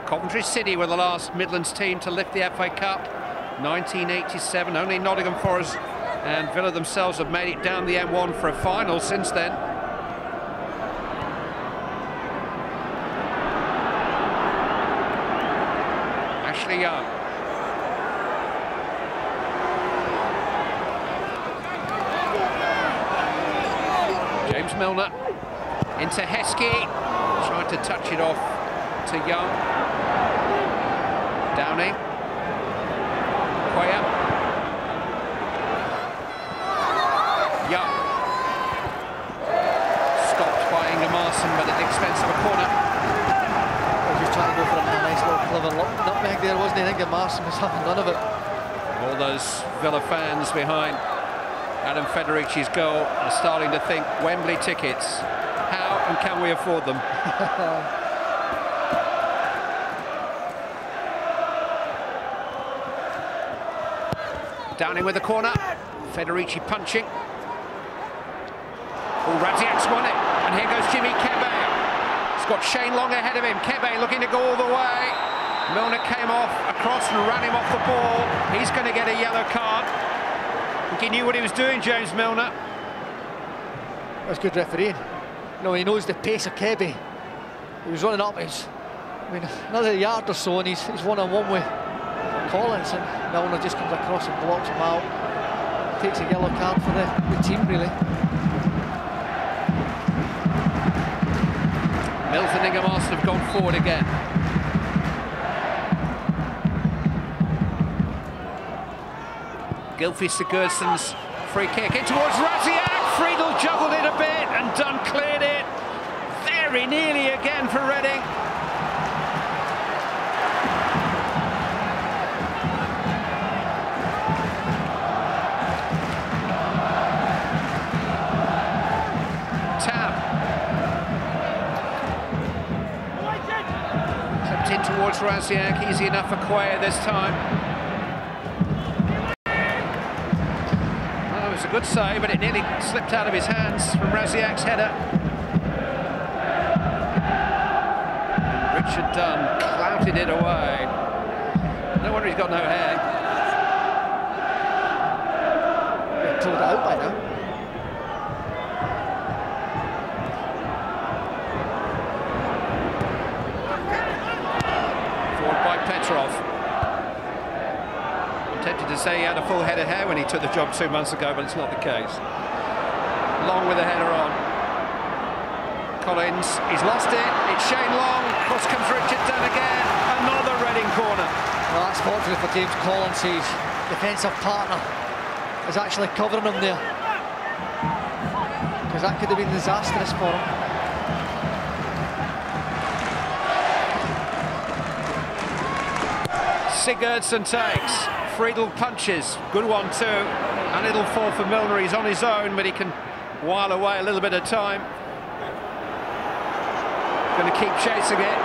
Speaker 4: Coventry City were the last Midlands team to lift the FA Cup, 1987. Only Nottingham Forest and Villa themselves have made it down the M1 for a final since then. Ashley Young. James Milner into Heskey, tried to touch it off to Young. Downing. Cuellar. Young. Stopped by Gunnarsson, but at the expense of a corner.
Speaker 11: He was just trying to go for a nice little clever nutmeg there, wasn't he? I think Gunnarsson was having none of it.
Speaker 4: All those Villa fans behind Adam Federici's goal are starting to think Wembley tickets. How and can we afford them? Downing with the corner. Federici punching. Oh, Raziak's won it. And here goes Jimmy Kebe. He's got Shane Long ahead of him. Kebe looking to go all the way. Milner came off across and ran him off the ball. He's going to get a yellow card. I think he knew what he was doing, James Milner.
Speaker 11: That's good refereeing. No, he knows the pace of Kebe. He was running up. Another yard or so, and he's one-on-one with Collins, and Milner just comes across and blocks him out. Takes a yellow card for the team, really.
Speaker 4: Mills and Gunnarsson have gone forward again. Gylfi Sigurdsson's free kick in towards Raziak. Friedel juggled it a bit and Dunn cleared it. Very nearly again for Reading. Raziak, easy enough for Quay this time. Oh, it was a good save, but it nearly slipped out of his hands from Raziak's header. Richard Dunn clouted it away. No wonder he's got no hair.
Speaker 11: He pulled it out by now.
Speaker 4: Forward by Petrov. I'm tempted to say he had a full head of hair when he took the job 2 months ago, but it's not the case. Long with the header on. Collins, he's lost it. It's Shane Long. Cross comes Richard Dunn again. Another Reading corner.
Speaker 11: Well, that's fortunate for James Collins. His defensive partner is actually covering him there, because that could have been disastrous for him.
Speaker 4: Sigurdsson takes. Friedel punches. Good one too. And it'll fall for Milner. He's on his own, but he can while away a little bit of time. Going to keep chasing it.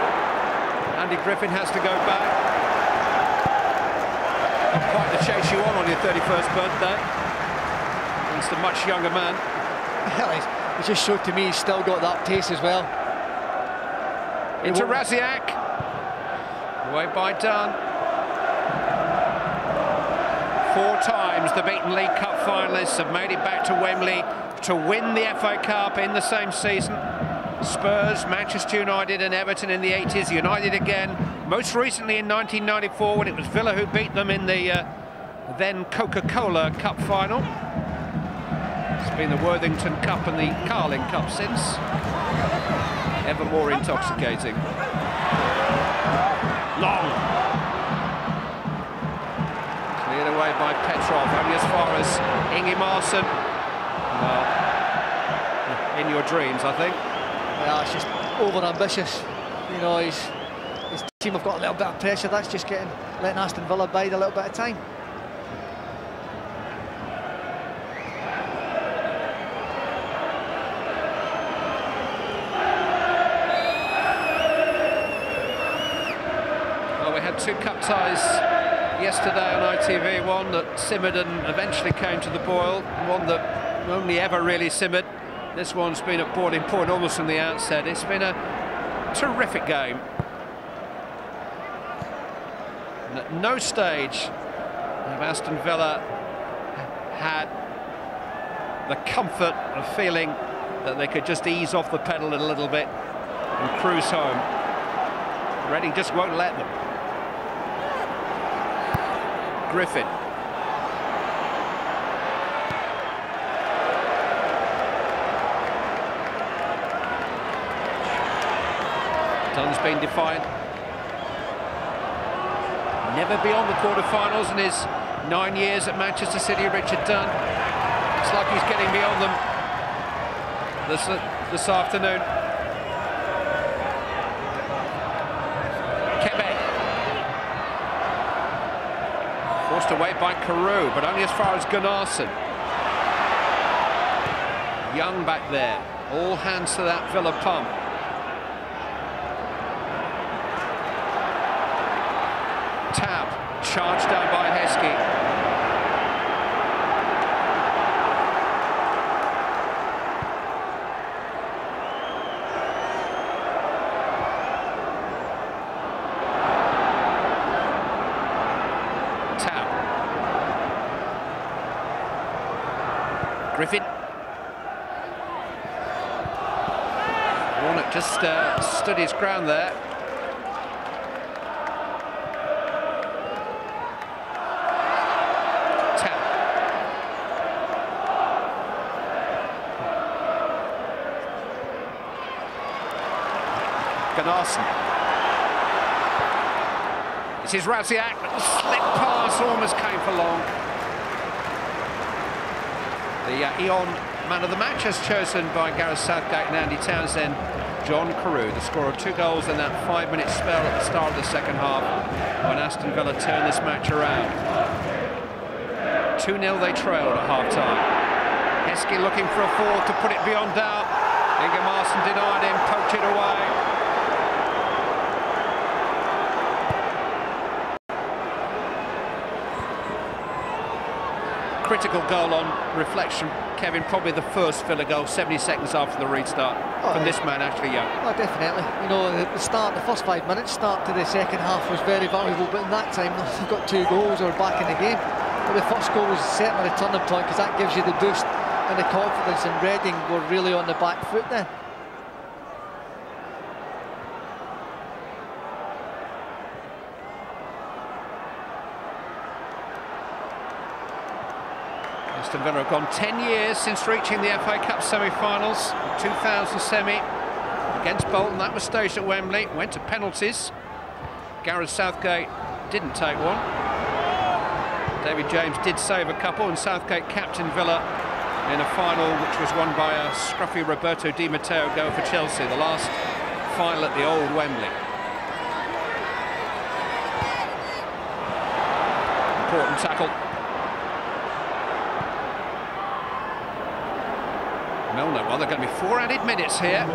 Speaker 4: Andy Griffin has to go back. Not quite the chase you want on your 31st birthday. Against a much younger man.
Speaker 11: He just showed to me he's still got that pace as well.
Speaker 4: Into Raziak. Away by Dunn. 4 times the beaten League Cup finalists have made it back to Wembley to win the FA Cup in the same season. Spurs, Manchester United and Everton in the 80s, United again, most recently in 1994 when it was Villa who beat them in the then Coca-Cola Cup final. It's been the Worthington Cup and the Carling Cup since. Ever more intoxicating. Long. Cleared away by Petrov, only as far as Ingemarson. Well, in your dreams, I think.
Speaker 11: Yeah, it's just over-ambitious. You know, his team have got a little bit of pressure. That's just letting Aston Villa bide a little bit of time.
Speaker 4: Well, we had 2 cup ties yesterday on ITV. One that simmered and eventually came to the boil. One that only ever really simmered. This one's been at boiling point almost from the outset. It's been a terrific game. And at no stage have Aston Villa had the comfort of feeling that they could just ease off the pedal a little bit and cruise home. Reading just won't let them. Griffin. Dunn's been defiant. Never beyond the quarter-finals in his 9 years at Manchester City, Richard Dunn. It's like he's getting beyond them this afternoon. Kebe. Forced away by Carew, but only as far as Gunnarsson. Young back there. All hands to that Villa pump. Tab, charged down by Heskey. Tab. Griffin. Warnock just stood his ground there. Gunnarsson. This is Raziak, but the slip pass almost came for Long. The Eon man of the match as chosen by Gareth Southgate and Andy Townsend, John Carew, the scorer of 2 goals in that 5-minute spell at the start of the second half when Aston Villa turned this match around. 2-0 they trailed at half-time. Heskey looking for a forward to put it beyond doubt. Ingemarson denied him, poked it away. critical goal on reflection, Kevin, probably the first Villa goal 70 seconds after the restart from this man, Ashley Young.
Speaker 11: Oh, definitely. You know, the first 5 minutes start to the second half was very valuable, but in that time they've got 2 goals or back in the game. But the first goal was certainly a turning point because that gives you the boost and the confidence, and Reading were really on the back foot then.
Speaker 4: Aston Villa have gone 10 years since reaching the FA Cup semi-finals. 2000 semi against Bolton, that was staged at Wembley, went to penalties. Gareth Southgate didn't take one. David James did save a couple, and Southgate captained Villa in a final which was won by a scruffy Roberto Di Matteo goal for Chelsea, the last final at the old Wembley. Important tackle. Milner, well, there are going to be 4 added minutes here.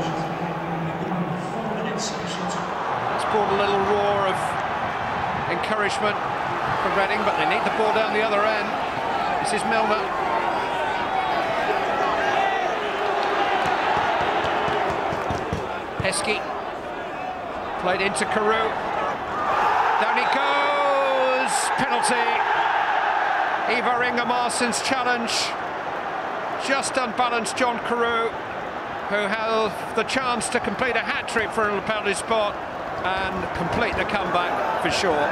Speaker 4: It's brought a little roar of encouragement for Reading, but they need the ball down the other end. This is Milner. Heskey played into Carew. Down he goes. Penalty. Ivar Ingemarsson's challenge. Just unbalanced John Carew, who had the chance to complete a hat-trick for a penalty spot and complete the comeback for sure.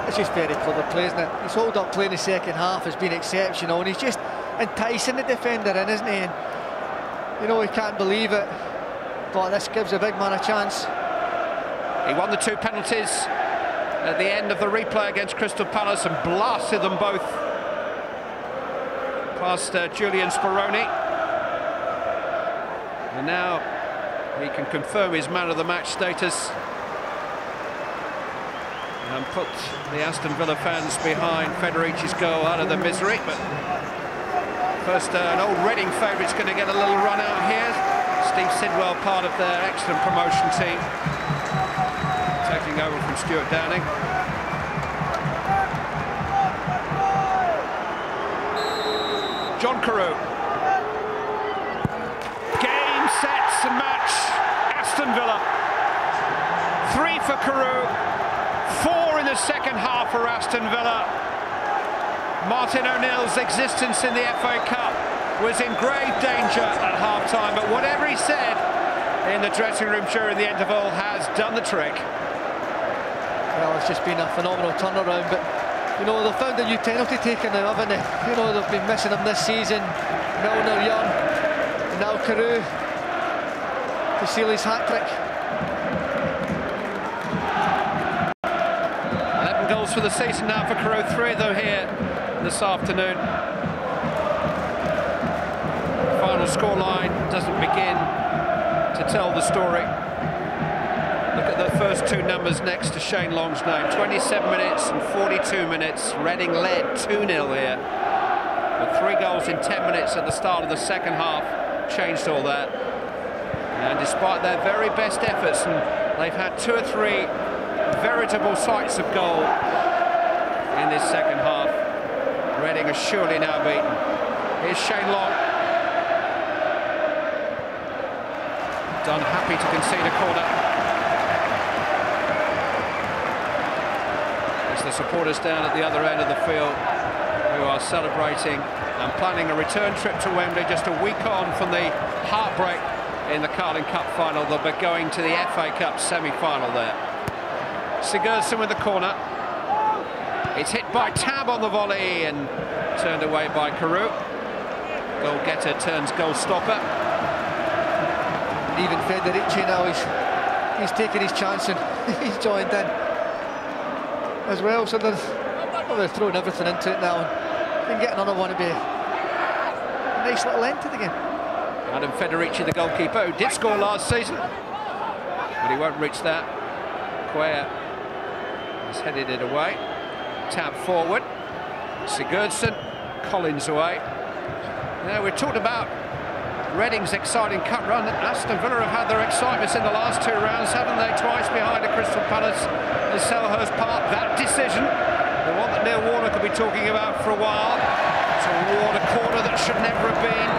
Speaker 11: It's just very clever play, isn't it? His hold-up play in the second half has been exceptional, and he's just enticing the defender in, isn't he? And, you know, he can't believe it, but this gives a big man a chance.
Speaker 4: He won the 2 penalties at the end of the replay against Crystal Palace and blasted them both past Julian Speroni. And now he can confirm his man of the match status and put the Aston Villa fans behind Federici's goal out of the misery. But first, an old Reading favourite's going to get a little run out here. Steve Sidwell, part of their excellent promotion team, taking over from Stuart Downing. John Carew. Game, sets and match. Aston Villa. 3 for Carew. 4 in the second half for Aston Villa. Martin O'Neill's existence in the FA Cup was in grave danger at half-time, but whatever he said in the dressing room during the interval has done the trick.
Speaker 11: Well, it's just been a phenomenal turnaround, but you know, they've found a new penalty taker now, haven't they? You know, they've been missing him this season. Milner, Young, and now Carew to seal his hat-trick.
Speaker 4: 11 goals for the season now for Carew, 3 of them here this afternoon. The final scoreline doesn't begin to tell the story. Look at the first 2 numbers next to Shane Long's name. 27 minutes and 42 minutes. Reading led 2-0 here. With 3 goals in 10 minutes at the start of the second half. Changed all that. And despite their very best efforts, and they've had 2 or 3 veritable sights of goal in this second half, Reading are surely now beaten. Here's Shane Long. Dunn happy to concede a corner. The supporters down at the other end of the field who are celebrating and planning a return trip to Wembley just a week on from the heartbreak in the Carling Cup final. They'll be going to the FA Cup semi-final there. Sigurdsson with the corner. It's hit by Tab on the volley and turned away by Carew. Goal-getter turns goal-stopper.
Speaker 11: Even Federici now, he's taking his chance and he's joined in as well, so they're throwing everything into it now, and get another one to be a nice little end to the game.
Speaker 4: Adam Federici, the goalkeeper, who did score last season, but he won't reach that. Quayer has headed it away. Tab forward. Sigurdsson, Collins away. Now we're talking about Reading's exciting cup run. Aston Villa have had their excitements in the last 2 rounds, haven't they? Twice behind a Crystal Palace and Selhurst Park. That decision, the one that Neil Warnock could be talking about for a while, to should never have been.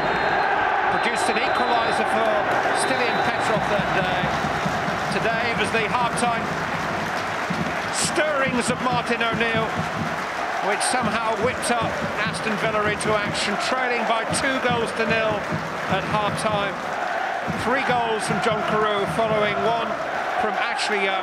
Speaker 4: Produced an equaliser for Stilian Petrov that day. Today it was the half-time stirrings of Martin O'Neill, which somehow whipped up Aston Villa into action, trailing by 2 goals to 0 at half-time. 3 goals from John Carew, following 1 from Ashley Young,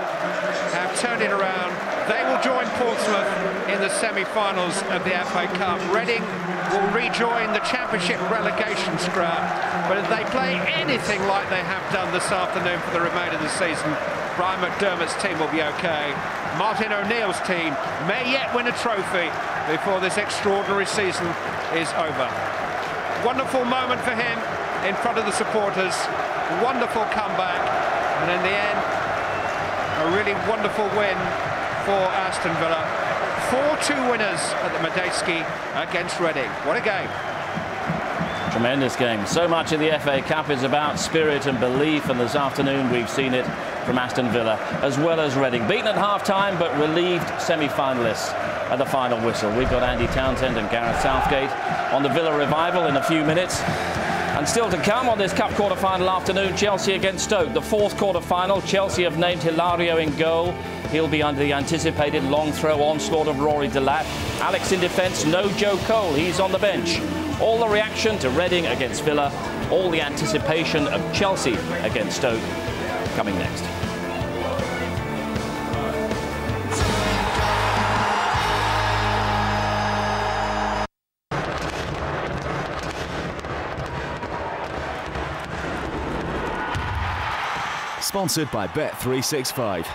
Speaker 4: have turned it around. They will join Portsmouth in the semi-finals of the FA Cup. Reading will rejoin the Championship relegation scrap, but if they play anything like they have done this afternoon for the remainder of the season, Brian McDermott's team will be okay. Martin O'Neill's team may yet win a trophy before this extraordinary season is over. Wonderful moment for him in front of the supporters, wonderful comeback, and in the end, a really wonderful win for Aston Villa. 4-2 winners at the Medeski against Reading. What a game.
Speaker 1: Tremendous game. So much of the FA Cup is about spirit and belief, and this afternoon we've seen it from Aston Villa as well as Reading. Beaten at half-time but relieved semi-finalists at the final whistle. We've got Andy Townsend and Gareth Southgate on the Villa revival in a few minutes. And still to come on this Cup quarter-final afternoon, Chelsea against Stoke. The 4th quarter-final, Chelsea have named Hilario in goal. He'll be under the anticipated long throw onslaught of Rory Delap. Alex in defence, no Joe Cole, he's on the bench. All the reaction to Reading against Villa, all the anticipation of Chelsea against Stoke, coming next.
Speaker 13: Sponsored by Bet365.